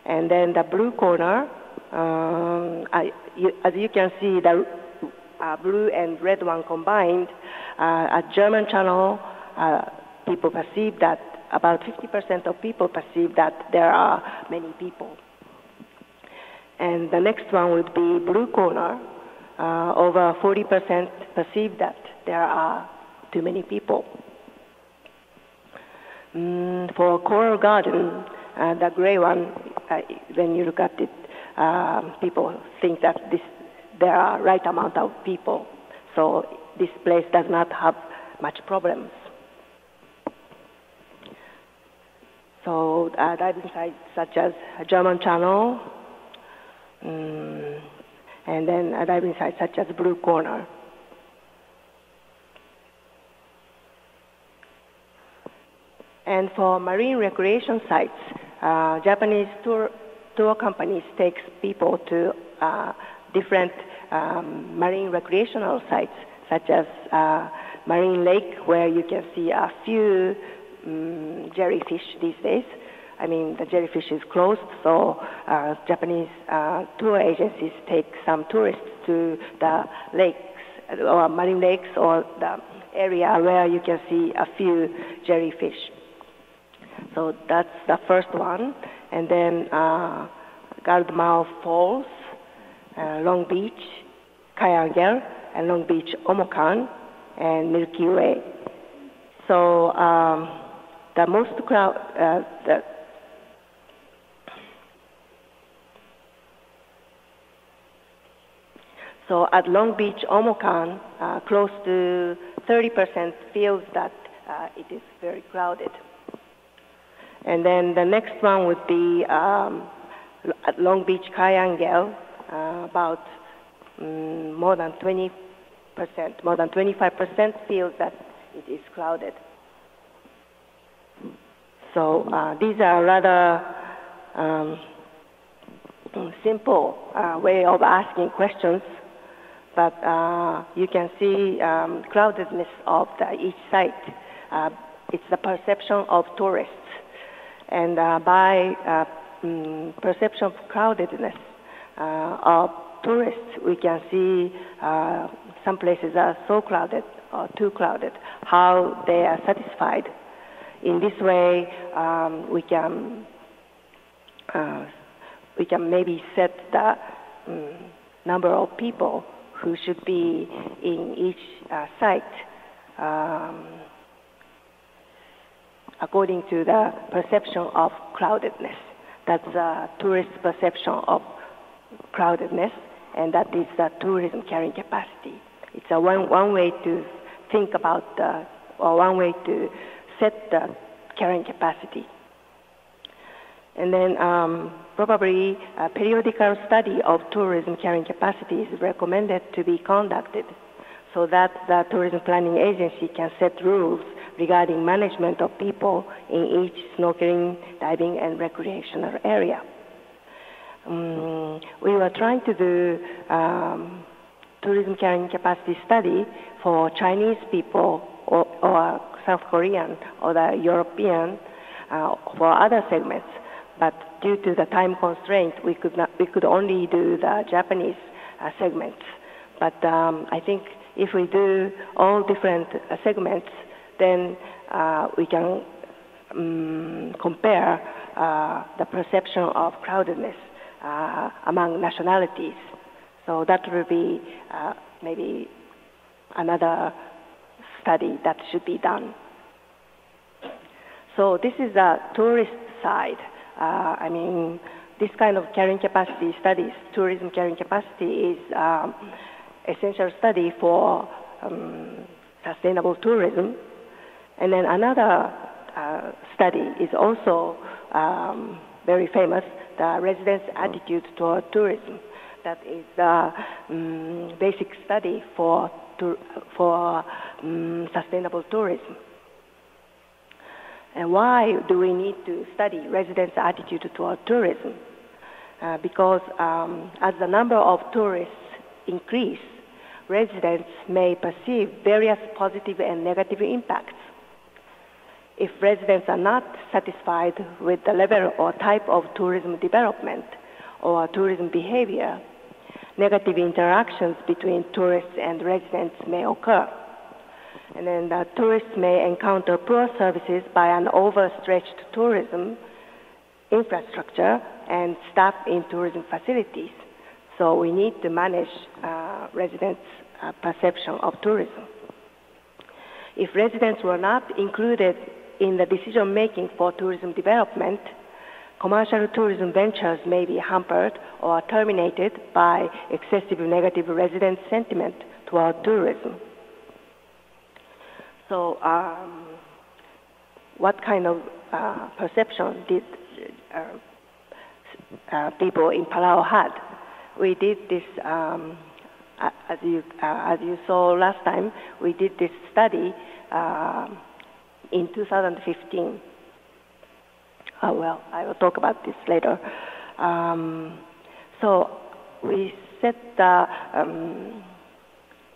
And then the blue corner, as you can see, the blue and red one combined, at German Channel, people perceive that, about 50% of people perceive that there are many people. And the next one would be blue corner. Over 40% perceive that there are too many people. For Coral Garden, the gray one, when you look at it, people think that there are right amount of people. So this place does not have much problems. So diving sites such as German Channel, and then diving sites such as Blue Corner. And for marine recreation sites, Japanese tour companies take people to different marine recreational sites, such as Marine Lake, where you can see a few jellyfish these days. I mean, the jellyfish is closed, so Japanese tour agencies take some tourists to the lakes, or marine lakes, or the area where you can see a few jellyfish. So that's the first one. And then Gardmouth Falls, Long Beach, Kayangel, and Long Beach Omokan, and Milky Way. So the most crowd, so at Long Beach Omokan, close to 30% feels that it is very crowded. And then the next one would be at Long Beach Kayangel, about more than 20%, more than 25% feels that it is crowded. So these are rather simple way of asking questions, but you can see crowdedness of each site. It's the perception of tourists. And by perception of crowdedness of tourists, we can see some places are so crowded or too crowded, how they are satisfied. In this way, we can maybe set the number of people who should be in each site according to the perception of crowdedness. That's the tourist perception of crowdedness, and that is the tourism carrying capacity. It's a one way to think about or one way to set the carrying capacity. And then probably a periodical study of tourism carrying capacity is recommended to be conducted so that the tourism planning agency can set rules regarding management of people in each snorkeling, diving, and recreational area. We were trying to do tourism carrying capacity study for Chinese people or South Korean or the European for other segments, but due to the time constraint, we could only do the Japanese segments. But I think if we do all different segments, then we can compare the perception of crowdedness among nationalities. So that will be maybe another study that should be done. So this is the tourist side. I mean, this kind of carrying capacity studies, tourism carrying capacity is essential study for sustainable tourism. And then another study is also very famous, the residents' attitude toward tourism. That is the basic study for sustainable tourism. And why do we need to study residents' attitude toward tourism? Because as the number of tourists increase, residents may perceive various positive and negative impacts. If residents are not satisfied with the level or type of tourism development or tourism behavior, negative interactions between tourists and residents may occur. And then the tourists may encounter poor services by an overstretched tourism infrastructure and staff in tourism facilities. So we need to manage residents' perception of tourism. If residents were not included in the decision-making for tourism development, commercial tourism ventures may be hampered or terminated by excessive negative resident sentiment toward tourism. So what kind of perception did people in Palau had. We did this, as you saw last time, we did this study in 2015. Well, I will talk about this later. So we set the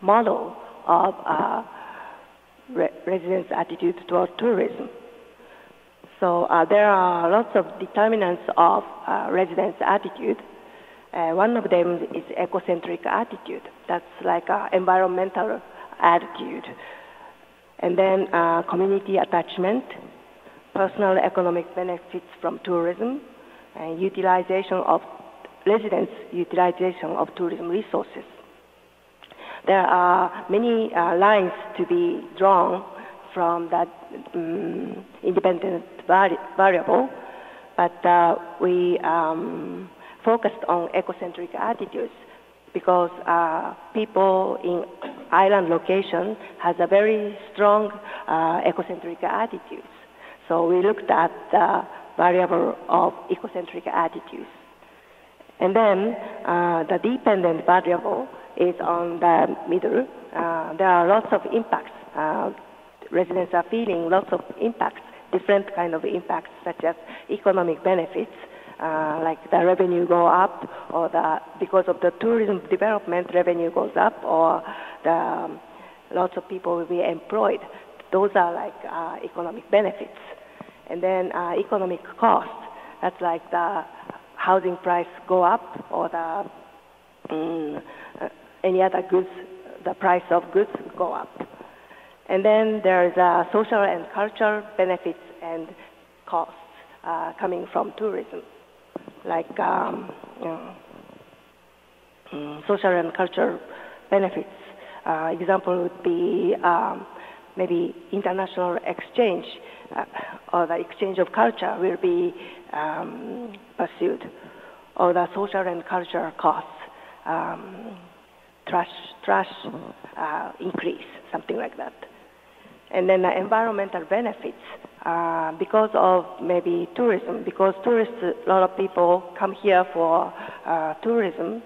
model of residents' attitude toward tourism. So there are lots of determinants of residents' attitude. One of them is ecocentric attitude. That's like environmental attitude. And then community attachment, personal economic benefits from tourism, and residents' utilization of tourism resources. There are many lines to be drawn from that independent variable, but we focused on ecocentric attitudes because people in island location has a very strong ecocentric attitudes. So we looked at the variable of ecocentric attitudes. And then the dependent variable is on the middle. There are lots of impacts. Residents are feeling lots of impacts, different kind of impacts, such as economic benefits, like the revenue go up, or because of the tourism development, revenue goes up, or lots of people will be employed. Those are like economic benefits. And then economic cost, that's like the housing price go up, or any other goods, the price of goods go up. And then there's social and cultural benefits and costs coming from tourism, like social and cultural benefits. Example would be maybe international exchange, or the exchange of culture will be pursued, or the social and cultural costs, trash increase, something like that. And then the environmental benefits, because of maybe tourism, because tourists, a lot of people come here for tourism,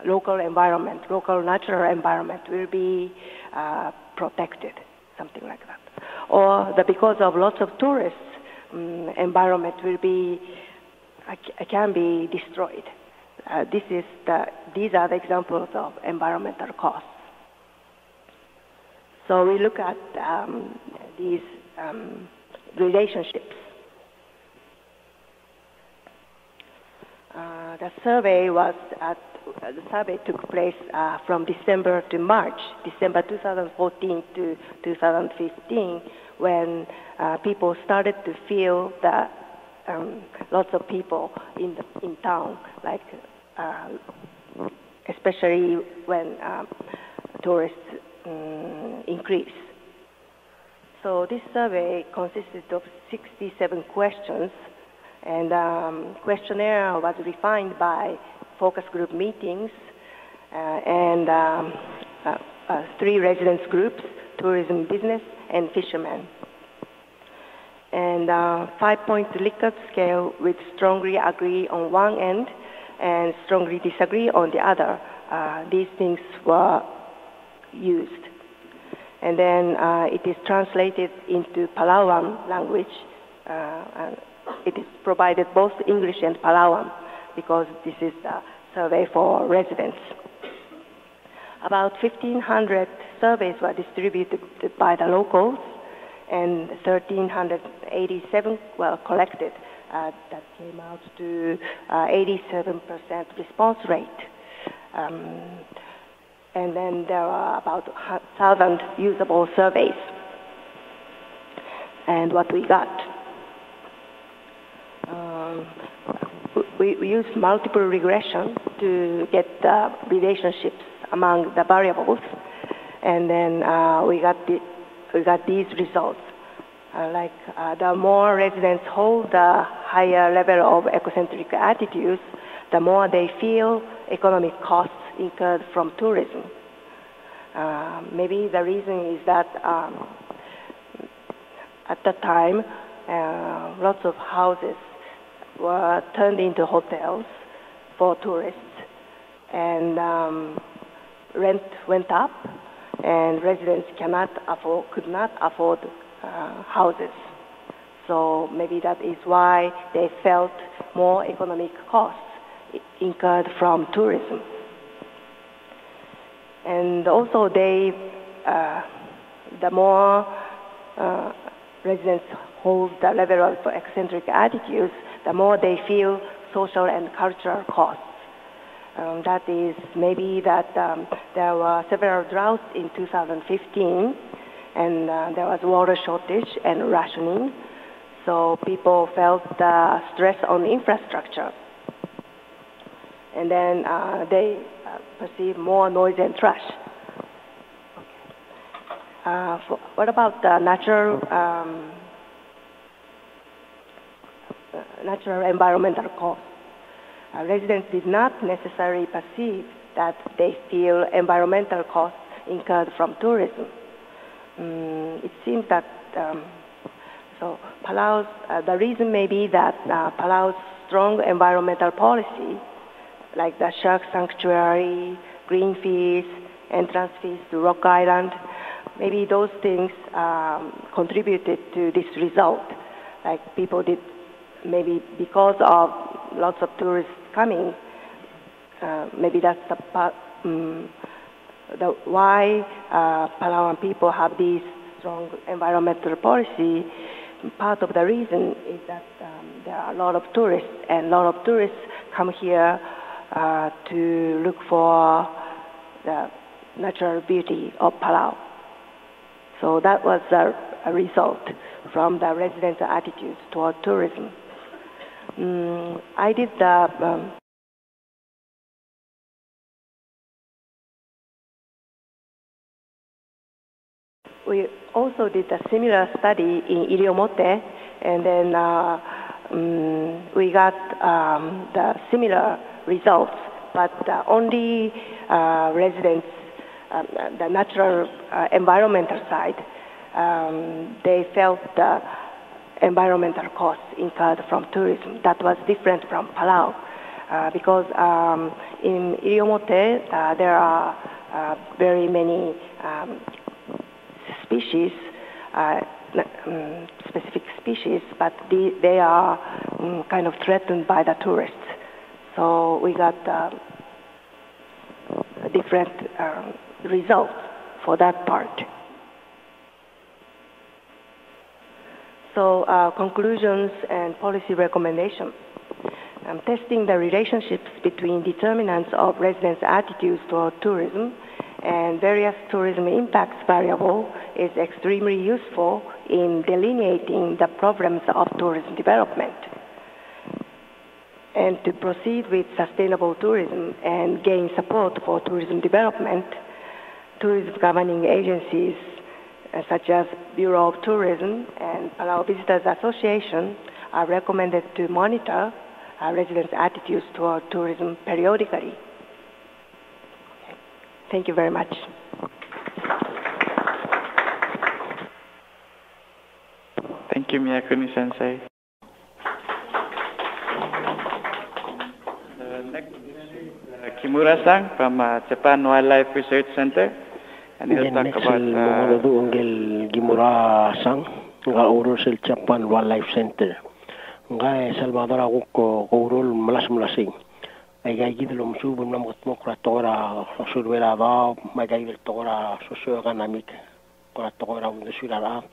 local environment, local natural environment will be protected, something like that. Or because of lots of tourists, environment will be, can be destroyed. These are the examples of environmental costs. So we look at these relationships. The survey took place from December to March, December 2014 to 2015, when people started to feel that lots of people in town, like especially when tourists increase. So this survey consisted of 67 questions, and questionnaire was refined by focus group meetings and 3 residence groups, tourism business and fishermen. And 5-point Likert scale with strongly agree on one end and strongly disagree on the other. These things were used. And then it is translated into Palauan language. And it is provided both English and Palauan because this is a survey for residents. About 1,500 surveys were distributed by the locals, and 1,387 were collected. That came out to 87% response rate. And then there are about 1,000 usable surveys. And what we got. We used multiple regression to get the relationships among the variables, and then we got these results. The more residents hold the higher level of ecocentric attitudes, the more they feel economic costs incurred from tourism. Maybe the reason is that at that time, lots of houses were turned into hotels for tourists, and rent went up, and residents could not afford houses. So maybe that is why they felt more economic costs incurred from tourism. And also the more residents hold the level of eccentric attitudes, the more they feel social and cultural costs. That is maybe that there were several droughts in 2015, and there was water shortage and rationing. So people felt the stress on infrastructure. And then they perceive more noise and trash. What about the natural environmental costs? Residents did not necessarily perceive that they feel environmental costs incurred from tourism. It seems that so Palau's, the reason may be that Palau's strong environmental policy, like the shark sanctuary, green fees, entrance fees to Rock Island, maybe those things contributed to this result. Like people did, maybe because of lots of tourists coming, maybe that's the part, why Palauan people have these strong environmental policy. Part of the reason is that there are a lot of tourists, and a lot of tourists come here to look for the natural beauty of Palau. So that was a result from the residents' attitudes toward tourism. I did the we also did a similar study in Iriomote, and then we got the similar results, but only residents, the natural environmental side, they felt the environmental costs incurred from tourism. That was different from Palau, because in Iriomote there are very many species, specific species, but they are kind of threatened by the tourists. So we got different results for that part. So conclusions and policy recommendations. Testing the relationships between determinants of residents' attitudes toward tourism and various tourism impacts variable is extremely useful in delineating the problems of tourism development. And to proceed with sustainable tourism and gain support for tourism development, tourism governing agencies such as Bureau of Tourism and Palau Visitors Association are recommended to monitor residents' attitudes toward tourism periodically. Thank you very much. Thank you, Miyakuni-sensei. Next is Kimura-san from Japan Wildlife Research Center, and he'll talk about... Kimura-san, Kaoruko Japan Wildlife Center. Ngai Salvador Aguko Kaurul Malas-Malasing. Ay gayid lum subun namot mo kratora survera da may gayid tora socio-economic kratora undesurara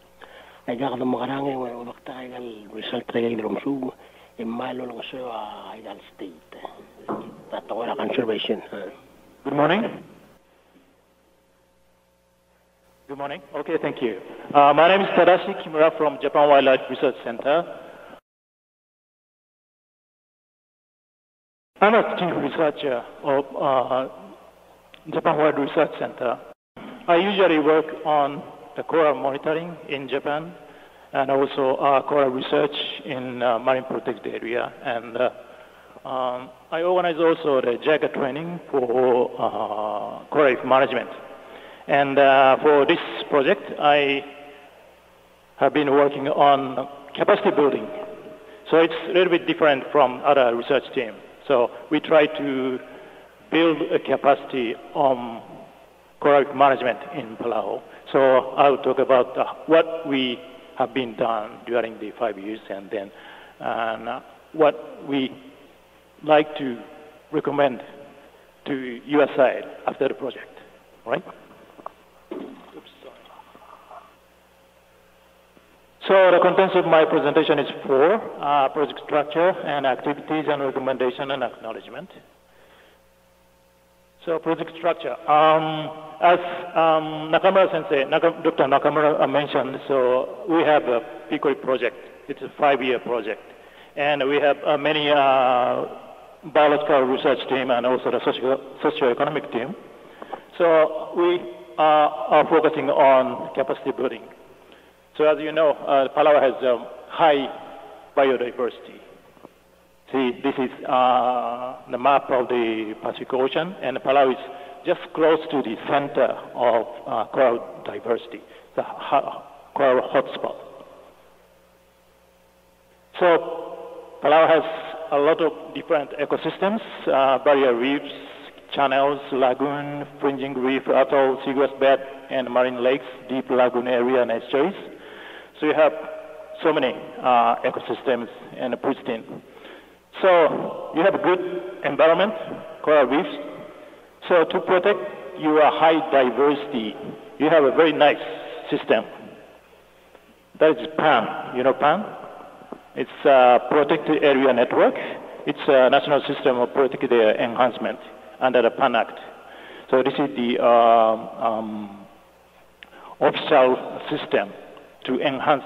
ay gagad magarangay wala wakta ay result gayid lum sub imalo ng so ideal state kratora conservation. Good morning. Good morning. Okay, thank you. My name is Tadashi Kimura from Japan Wildlife Research Center. I'm a chief researcher of Japan Wildlife Research Center. I usually work on the coral monitoring in Japan and also coral research in marine protected area. And I organize also the JAGA training for coral reef management. And for this project, I have been working on capacity building. So it's a little bit different from other research teams. So we try to build a capacity on coral reef management in Palau. So I'll talk about what we have been done during the 5 years, and then what we like to recommend to your side after the project, right? So the contents of my presentation is 4, project structure and activities and recommendation and acknowledgement. So project structure, as Nakamura Sensei, Dr. Nakamura mentioned, so we have a PICRC project. It's a 5-year project. And we have many biological research team and also the socio-economic team. So we are focusing on capacity building. So as you know, Palau has high biodiversity. See, this is the map of the Pacific Ocean, and Palau is just close to the center of coral diversity, the coral hotspot. So Palau has a lot of different ecosystems, barrier reefs, channels, lagoon, fringing reef, atoll, seagrass bed, and marine lakes, deep lagoon area, and estuaries. So you have so many ecosystems and pristine. So you have a good environment, coral reefs. So to protect your high diversity, you have a very nice system. That is PAN. You know PAN? It's a Protected Area Network. It's a national system of protected area enhancement under the PAN Act. So this is the official system to enhance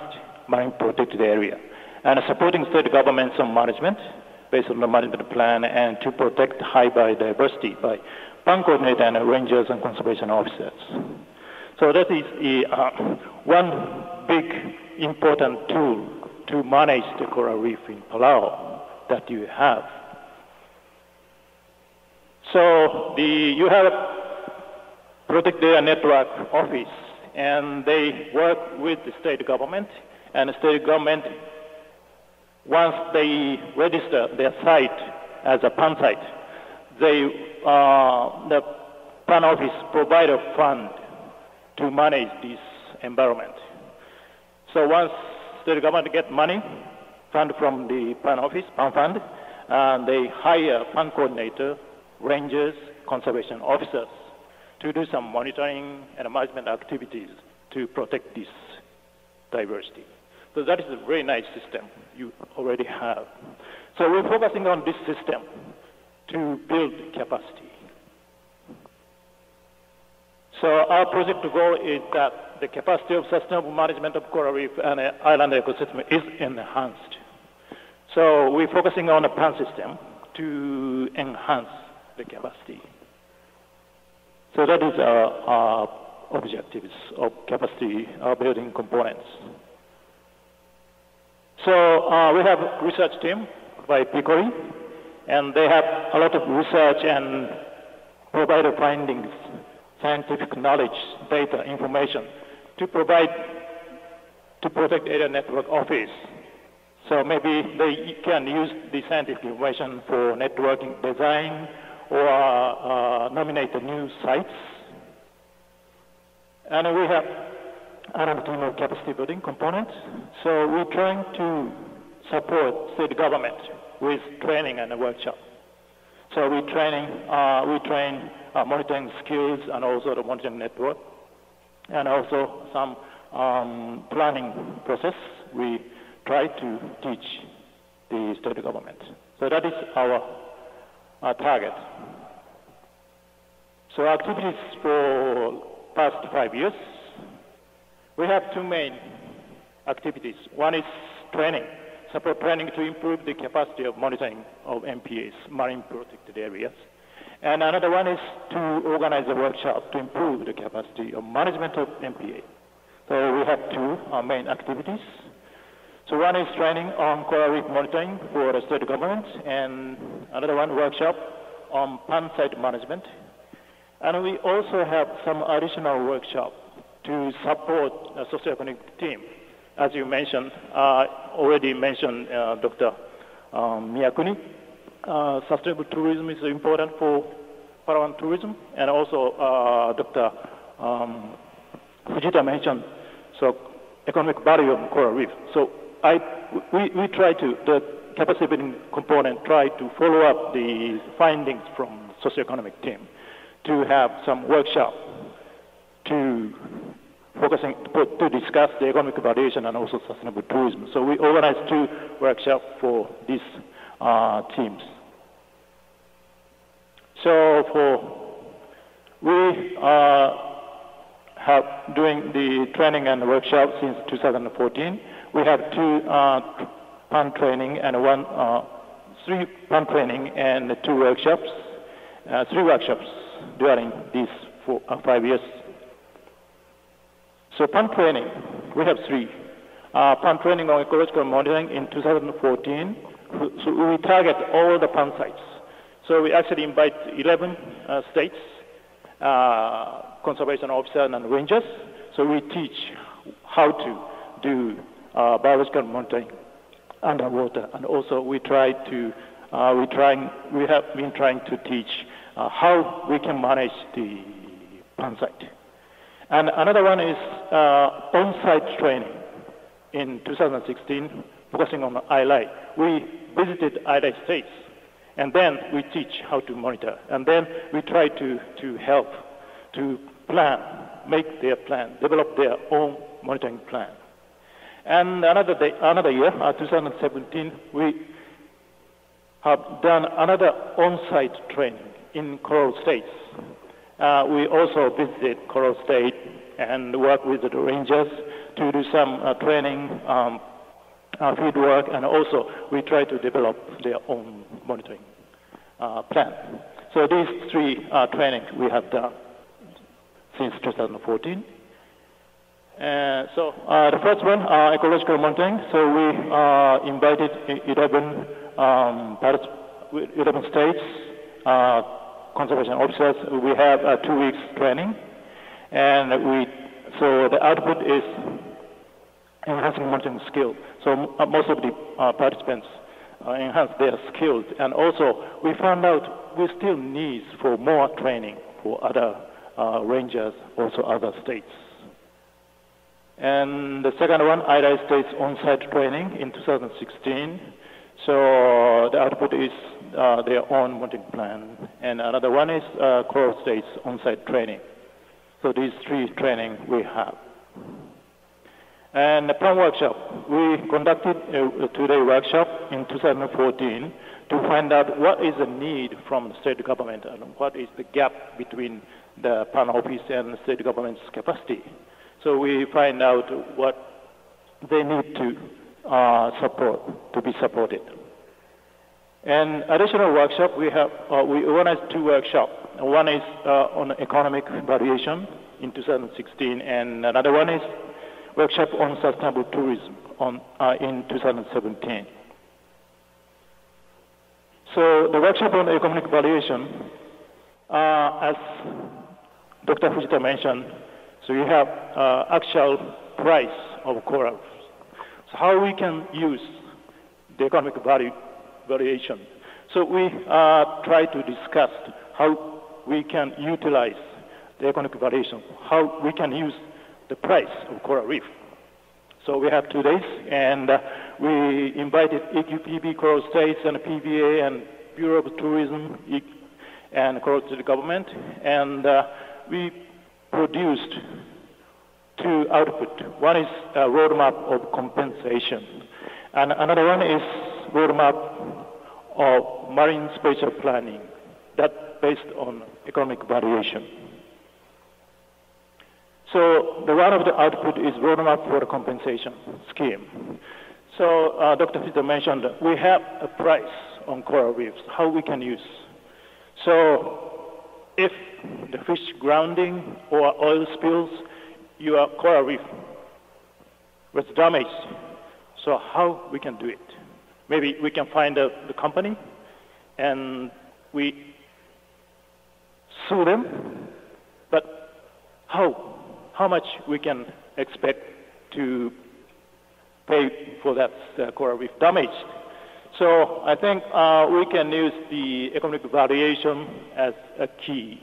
marine protected area, and supporting state governments on management based on the management plan, and to protect high biodiversity by PAN coordinator and rangers and conservation officers. So that is one big important tool to manage the coral reef in Palau that you have. So you have a Protected Area Network office, and they work with the state government, and the state government, once they register their site as a PAN site, the PAN office provide a fund to manage this environment. So once state government get money, fund from the PAN office, PAN fund, and they hire PAN coordinator, rangers, conservation officers to do some monitoring and management activities to protect this diversity. So that is a very nice system you already have. So we're focusing on this system to build capacity. So our project goal is that the capacity of sustainable management of coral reef and island ecosystem is enhanced. So we're focusing on a PAN system to enhance the capacity. So that is our objectives of capacity building components. So we have a research team by PICRC, and they have a lot of research and provide findings, scientific knowledge, data, information to provide to Protect Area Network office. So maybe they can use the scientific information for networking design or nominate the new sites. And we have another team of capacity building components. So we're trying to support state government with training and a workshop. So we train monitoring skills and also the monitoring network, and also some planning process we try to teach the state government. So that is our target. So activities for past 5 years, we have two main activities. One is training, support training to improve the capacity of monitoring of MPAs, marine protected areas. And another one is to organize a workshop to improve the capacity of management of MPA. So we have two main activities. So one is training on coral reef monitoring for the state government, and another one workshop on PAN site management. And we also have some additional workshop to support the socioeconomic team. As you mentioned, already mentioned Dr. Miyakuni, sustainable tourism is important for Palauan tourism, and also Dr. Fujita mentioned economic value of coral reef. So we try to, the capacity building component, try to follow up the findings from socioeconomic team to have some workshop to discuss the economic valuation and also sustainable tourism. So we organized 2 workshops for these teams. So we have doing the training and workshop since 2014. We have 2 plant training and 3 plant training and 2 workshops, 3 workshops during these 5 years. So plant training, we have 3. Plant training on ecological monitoring in 2014. So we target all the plant sites. So we actually invite 11 states, conservation officers and rangers. So we teach how to do biological monitoring underwater, and also we have been trying to teach how we can manage the plant site. And another one is on-site training in 2016, focusing on ILI. We visited ILI states, and then we teach how to monitor. And then we try to help to plan, make their plan, develop their own monitoring plan. And another year, 2017, we have done another on-site training in coral states. We also visited coral state and worked with the rangers to do some training, field work, and also we try to develop their own monitoring plan. So these 3 trainings we have done since 2014. So the first one, ecological monitoring. So we invited 11 states, conservation officers. We have 2 weeks training, and so the output is enhancing monitoring skill. So most of the participants enhance their skills, and also we found out we still need for more training for other rangers, also other states. And the second one, ILI states on-site training in 2016. So the output is their own monitoring plan. And another one is coral states on-site training. So these 3 training we have. And the plan workshop, we conducted a 2-day workshop in 2014 to find out what is the need from the state government and what is the gap between the plan office and the state government's capacity. So we find out what they need to support, to be supported. And additional workshop, we organized 2 workshops. One is on economic valuation in 2016, and another one is workshop on sustainable tourism in 2017. So the workshop on economic valuation, as Dr. Fujita mentioned, so you have actual price of coral. So how we can use the economic valuation. So we try to discuss how we can utilize the economic valuation, how we can use the price of coral reef. So we have 2 days, and we invited EQPB, coral states, and PBA, and Bureau of Tourism, and coral state government, and we produced 2 output. One is a roadmap of compensation, and another one is roadmap of marine spatial planning, that based on economic valuation. So the one of the output is roadmap for the compensation scheme. So Dr. Fujita mentioned we have a price on coral reefs, how we can use. So if the fish grounding or oil spills, your coral reef was damaged, so how we can do it? Maybe we can find the company and we sue them how much we can expect to pay for that coral reef damage. So I think we can use the economic valuation as a key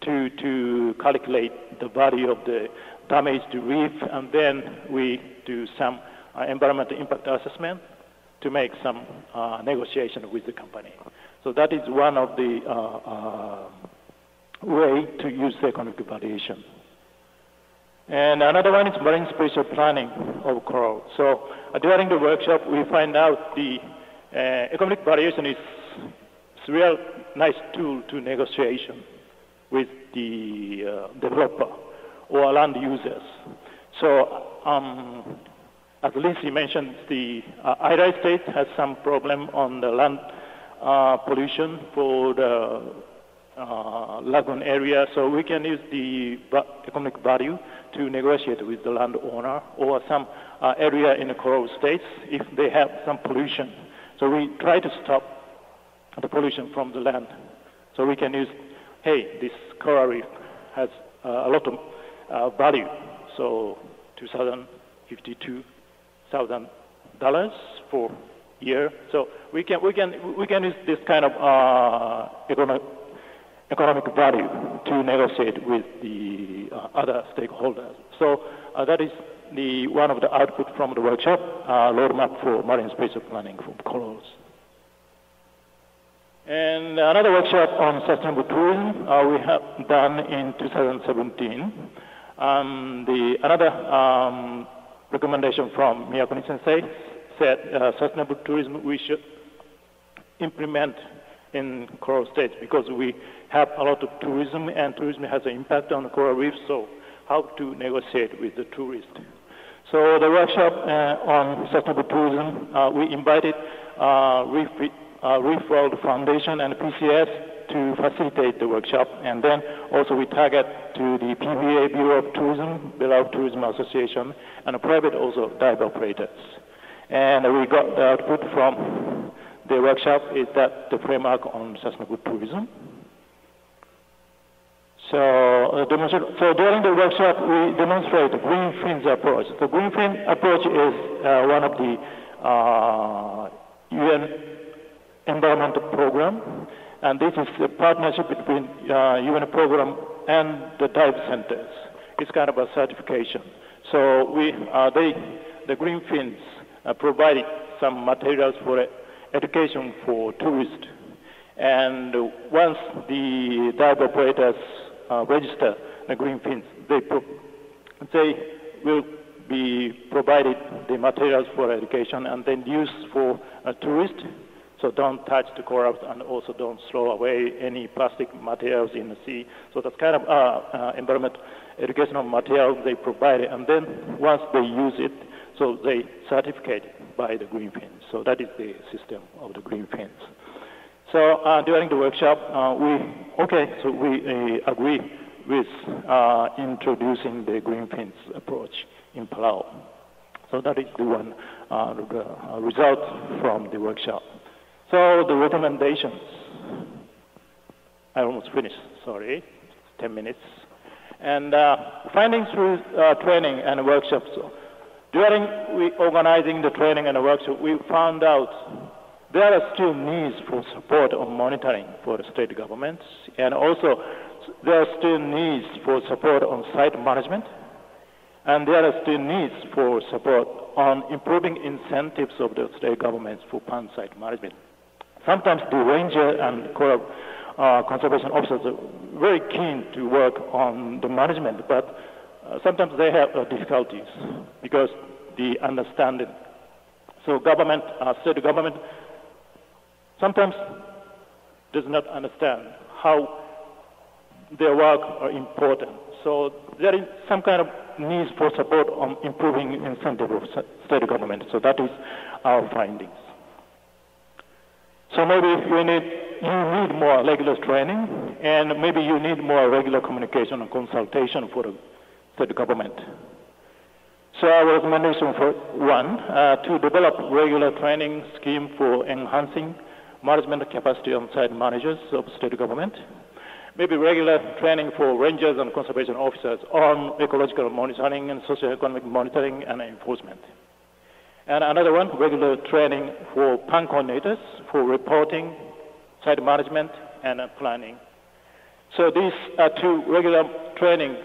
to calculate the value of the damage to reef, and then we do some environmental impact assessment to make some negotiation with the company. So that is one of the way to use the economic valuation. And another one is marine spatial planning of coral. So during the workshop, we find out the economic valuation is a real nice tool to negotiation with the developer or land users. So as Lincy mentioned, the Irai state has some problem on the land pollution for the lagoon area, so we can use the economic value to negotiate with the landowner or some area in the coral states if they have some pollution. So we try to stop the pollution from the land. So we can use, hey, this coral reef has a lot of value, so $2,052,000 for year. So we can use this kind of economic value to negotiate with the other stakeholders. So that is the one of the output from the workshop, roadmap for marine spatial planning for corals. And another workshop on sustainable tourism we have done in 2017. Another recommendation from Miyakuni Sensei said sustainable tourism we should implement in coral states because we have a lot of tourism and tourism has an impact on the coral reefs, so how to negotiate with the tourists. So the workshop on sustainable tourism, we invited Reef World Foundation and PCS to facilitate the workshop, and then also we target to the PBA Bureau of Tourism, Belau Tourism Association, and private also dive operators. And we got the output from the workshop is that the framework on sustainable tourism. So during the workshop, we demonstrate the green fins approach. The green fin approach is one of the UN environmental program, and this is a partnership between UN program and the dive centers. It's kind of a certification. So the green fins provided some materials for education for tourists. And once the dive operators register the green fins, they will be provided the materials for education and then used for tourists. So don't touch the corals and also don't throw away any plastic materials in the sea. So that's kind of environmental educational material they provide. And then once they use it, so they certificate it by the green fins. So that is the system of the green fins. So during the workshop, we agree with introducing the green fins approach in Palau. So that is the one result from the workshop. So the recommendations, I almost finished, sorry, 10 minutes. And findings through training and workshops. During organizing the training and workshop, we found out there are still needs for support on monitoring for the state governments, and also there are still needs for support on site management, and there are still needs for support on improving incentives of the state governments for pond site management. Sometimes the ranger and coral conservation officers are very keen to work on the management, but sometimes they have difficulties because the understanding. So government, state government, sometimes does not understand how their work are important. So there is some kind of needs for support on improving incentive of state government. So that is our findings. So maybe you need more regular training, and maybe you need more regular communication and consultation for the state government. So our recommendation for one, to develop regular training scheme for enhancing management capacity on site managers of state government. maybe regular training for rangers and conservation officers on ecological monitoring and socio-economic monitoring and enforcement. And another one, regular training for PAN coordinators for reporting, site management, and planning. So these are two regular training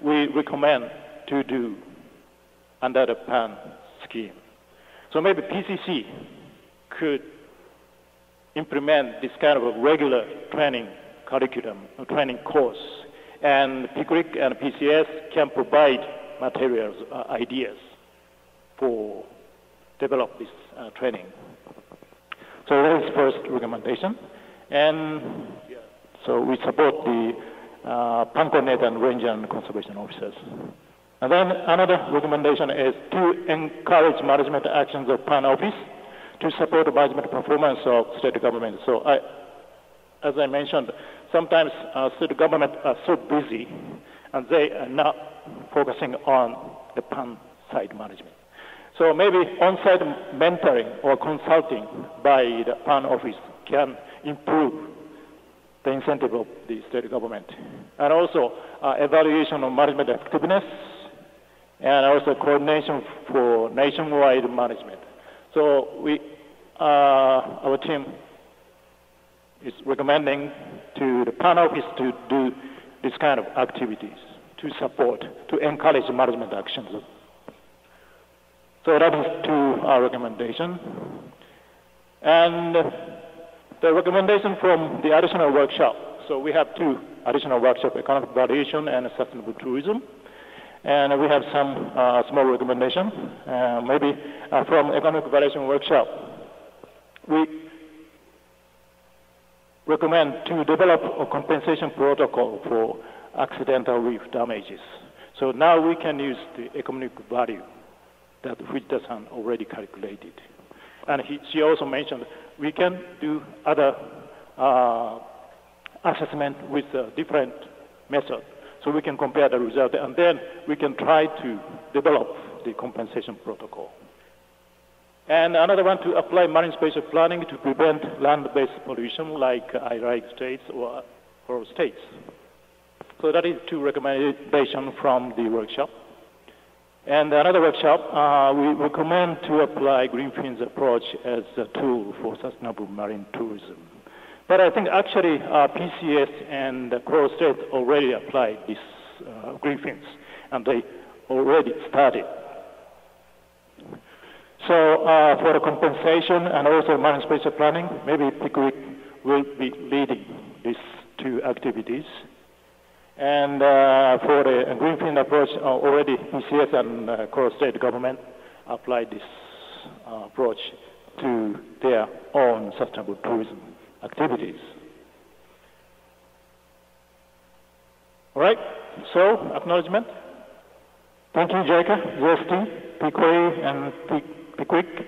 we recommend to do under the PAN scheme. So maybe PCC could implement this kind of a regular training curriculum, or training course, and PICRC and PCS can provide materials, ideas for develop this training. So that is first recommendation. And so we support the PAN coordinator and ranger and conservation officers. And then another recommendation is to encourage management actions of PAN office to support the management performance of state government. So as I mentioned, sometimes state government are so busy and they are not focusing on the PAN site management. So maybe on-site mentoring or consulting by the PAN office can improve the incentive of the state government. And also evaluation of management effectiveness and also coordination for nationwide management. So our team is recommending to the PAN office to do this kind of activities to support, to encourage management actions. So that is to our recommendation. And the recommendation from the additional workshop. So we have two additional workshops, economic valuation and sustainable tourism. And we have some small recommendation. Maybe from economic valuation workshop, we recommend to develop a compensation protocol for accidental reef damages. So now we can use the economic value that Fujita-san already calculated. And she also mentioned we can do other assessment with different methods. So we can compare the result, and then we can try to develop the compensation protocol. And another one, to apply marine spatial planning to prevent land-based pollution like IRI states or coral states. So that is two recommendations from the workshop. And another workshop, we recommend to apply Greenfin's approach as a tool for sustainable marine tourism. But I think actually PCS and the coral states already applied this Greenfins, and they already started. So for the compensation and also marine spatial planning, maybe PICRC will be leading these two activities. And for the Greenfin approach, already PCS and coral state government applied this approach to their own sustainable tourism activities. All right, so acknowledgement. Thank you, JICA, GST, PICRC and PICRC,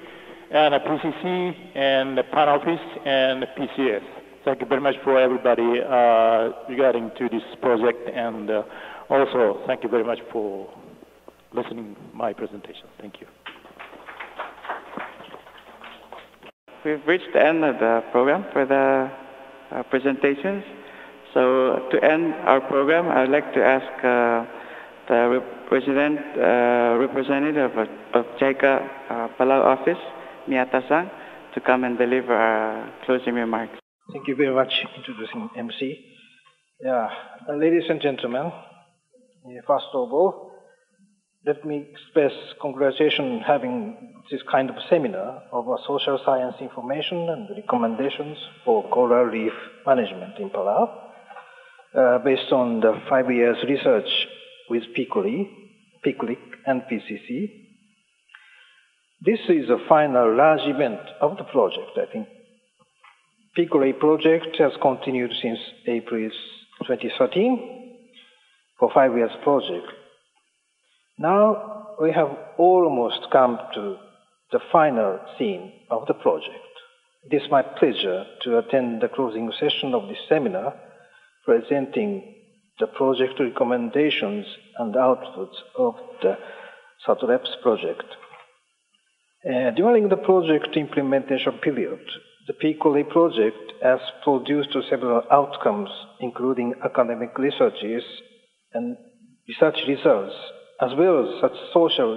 and PCC, and the PAN office, and PCS. Thank you very much for everybody regarding to this project, and also thank you very much for listening to my presentation. Thank you. We've reached the end of the program for the presentations. So to end our program, I'd like to ask the representative of JICA Palau office, Miyata-san, to come and deliver our closing remarks. Thank you very much, introducing MC. Yeah, ladies and gentlemen, first of all, let me express congratulations having this kind of seminar of social science information and recommendations for coral reef management in Palau, based on the 5 years research with PICRC and PCC. This is a final large event of the project, I think. PICRC project has continued since April 2013 for 5 years project. Now we have almost come to the final scene of the project. It is my pleasure to attend the closing session of this seminar, presenting the project recommendations and outputs of the SATREPS project. During the project implementation period, the P-CoRIE project has produced several outcomes, including academic researches and research results, as well as such social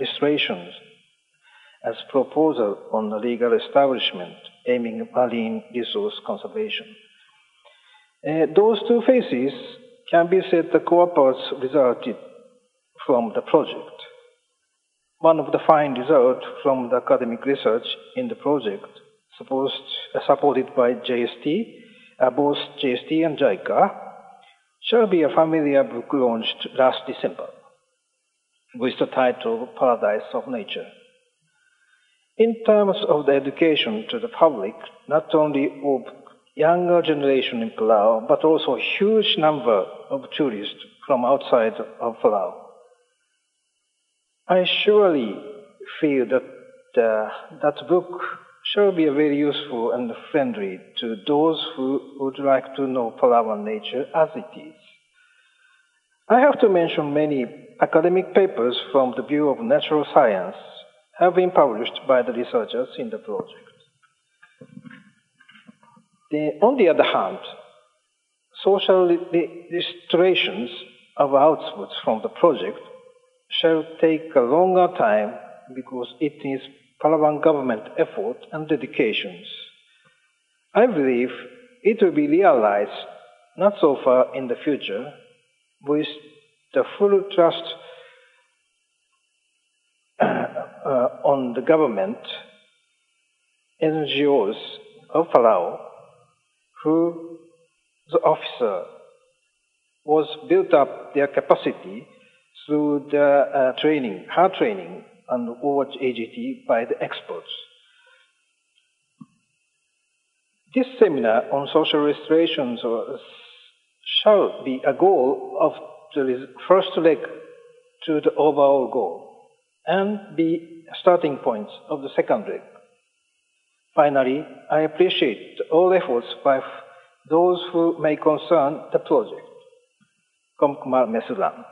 restorations as proposal on the legal establishment aiming at marine resource conservation. Those two phases can be said the core parts resulted from the project. One of the fine results from the academic research in the project, supported by JST, both JST and JICA, shall be a familiar book launched last December with the title Paradise of Nature. In terms of the education to the public, not only of younger generation in Palau, but also a huge number of tourists from outside of Palau, I surely feel that that book shall be very useful and friendly to those who would like to know Palauan nature as it is. I have to mention many academic papers from the view of natural science have been published by the researchers in the project. On the other hand, social restorations of outputs from the project shall take a longer time because it needs Palauan government effort and dedications. I believe it will be realized not so far in the future with the full trust on the government, NGOs of Palau, whose officer was built up their capacity through the hard training and over AGT by the experts. This seminar on social restorations shall be a goal of the first leg to the overall goal and be starting points of the second leg. Finally, I appreciate all efforts by those who may concern the project. Komkumar Mesuran.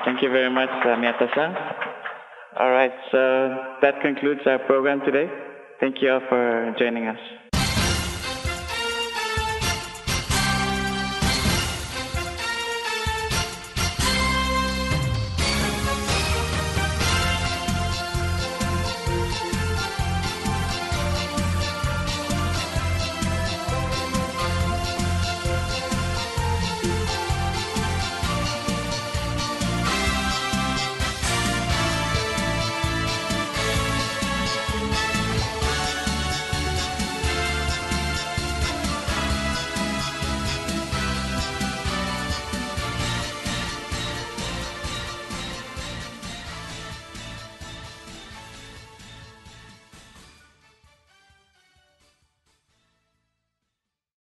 Thank you very much, Miyata-san. All right, so that concludes our program today. Thank you all for joining us.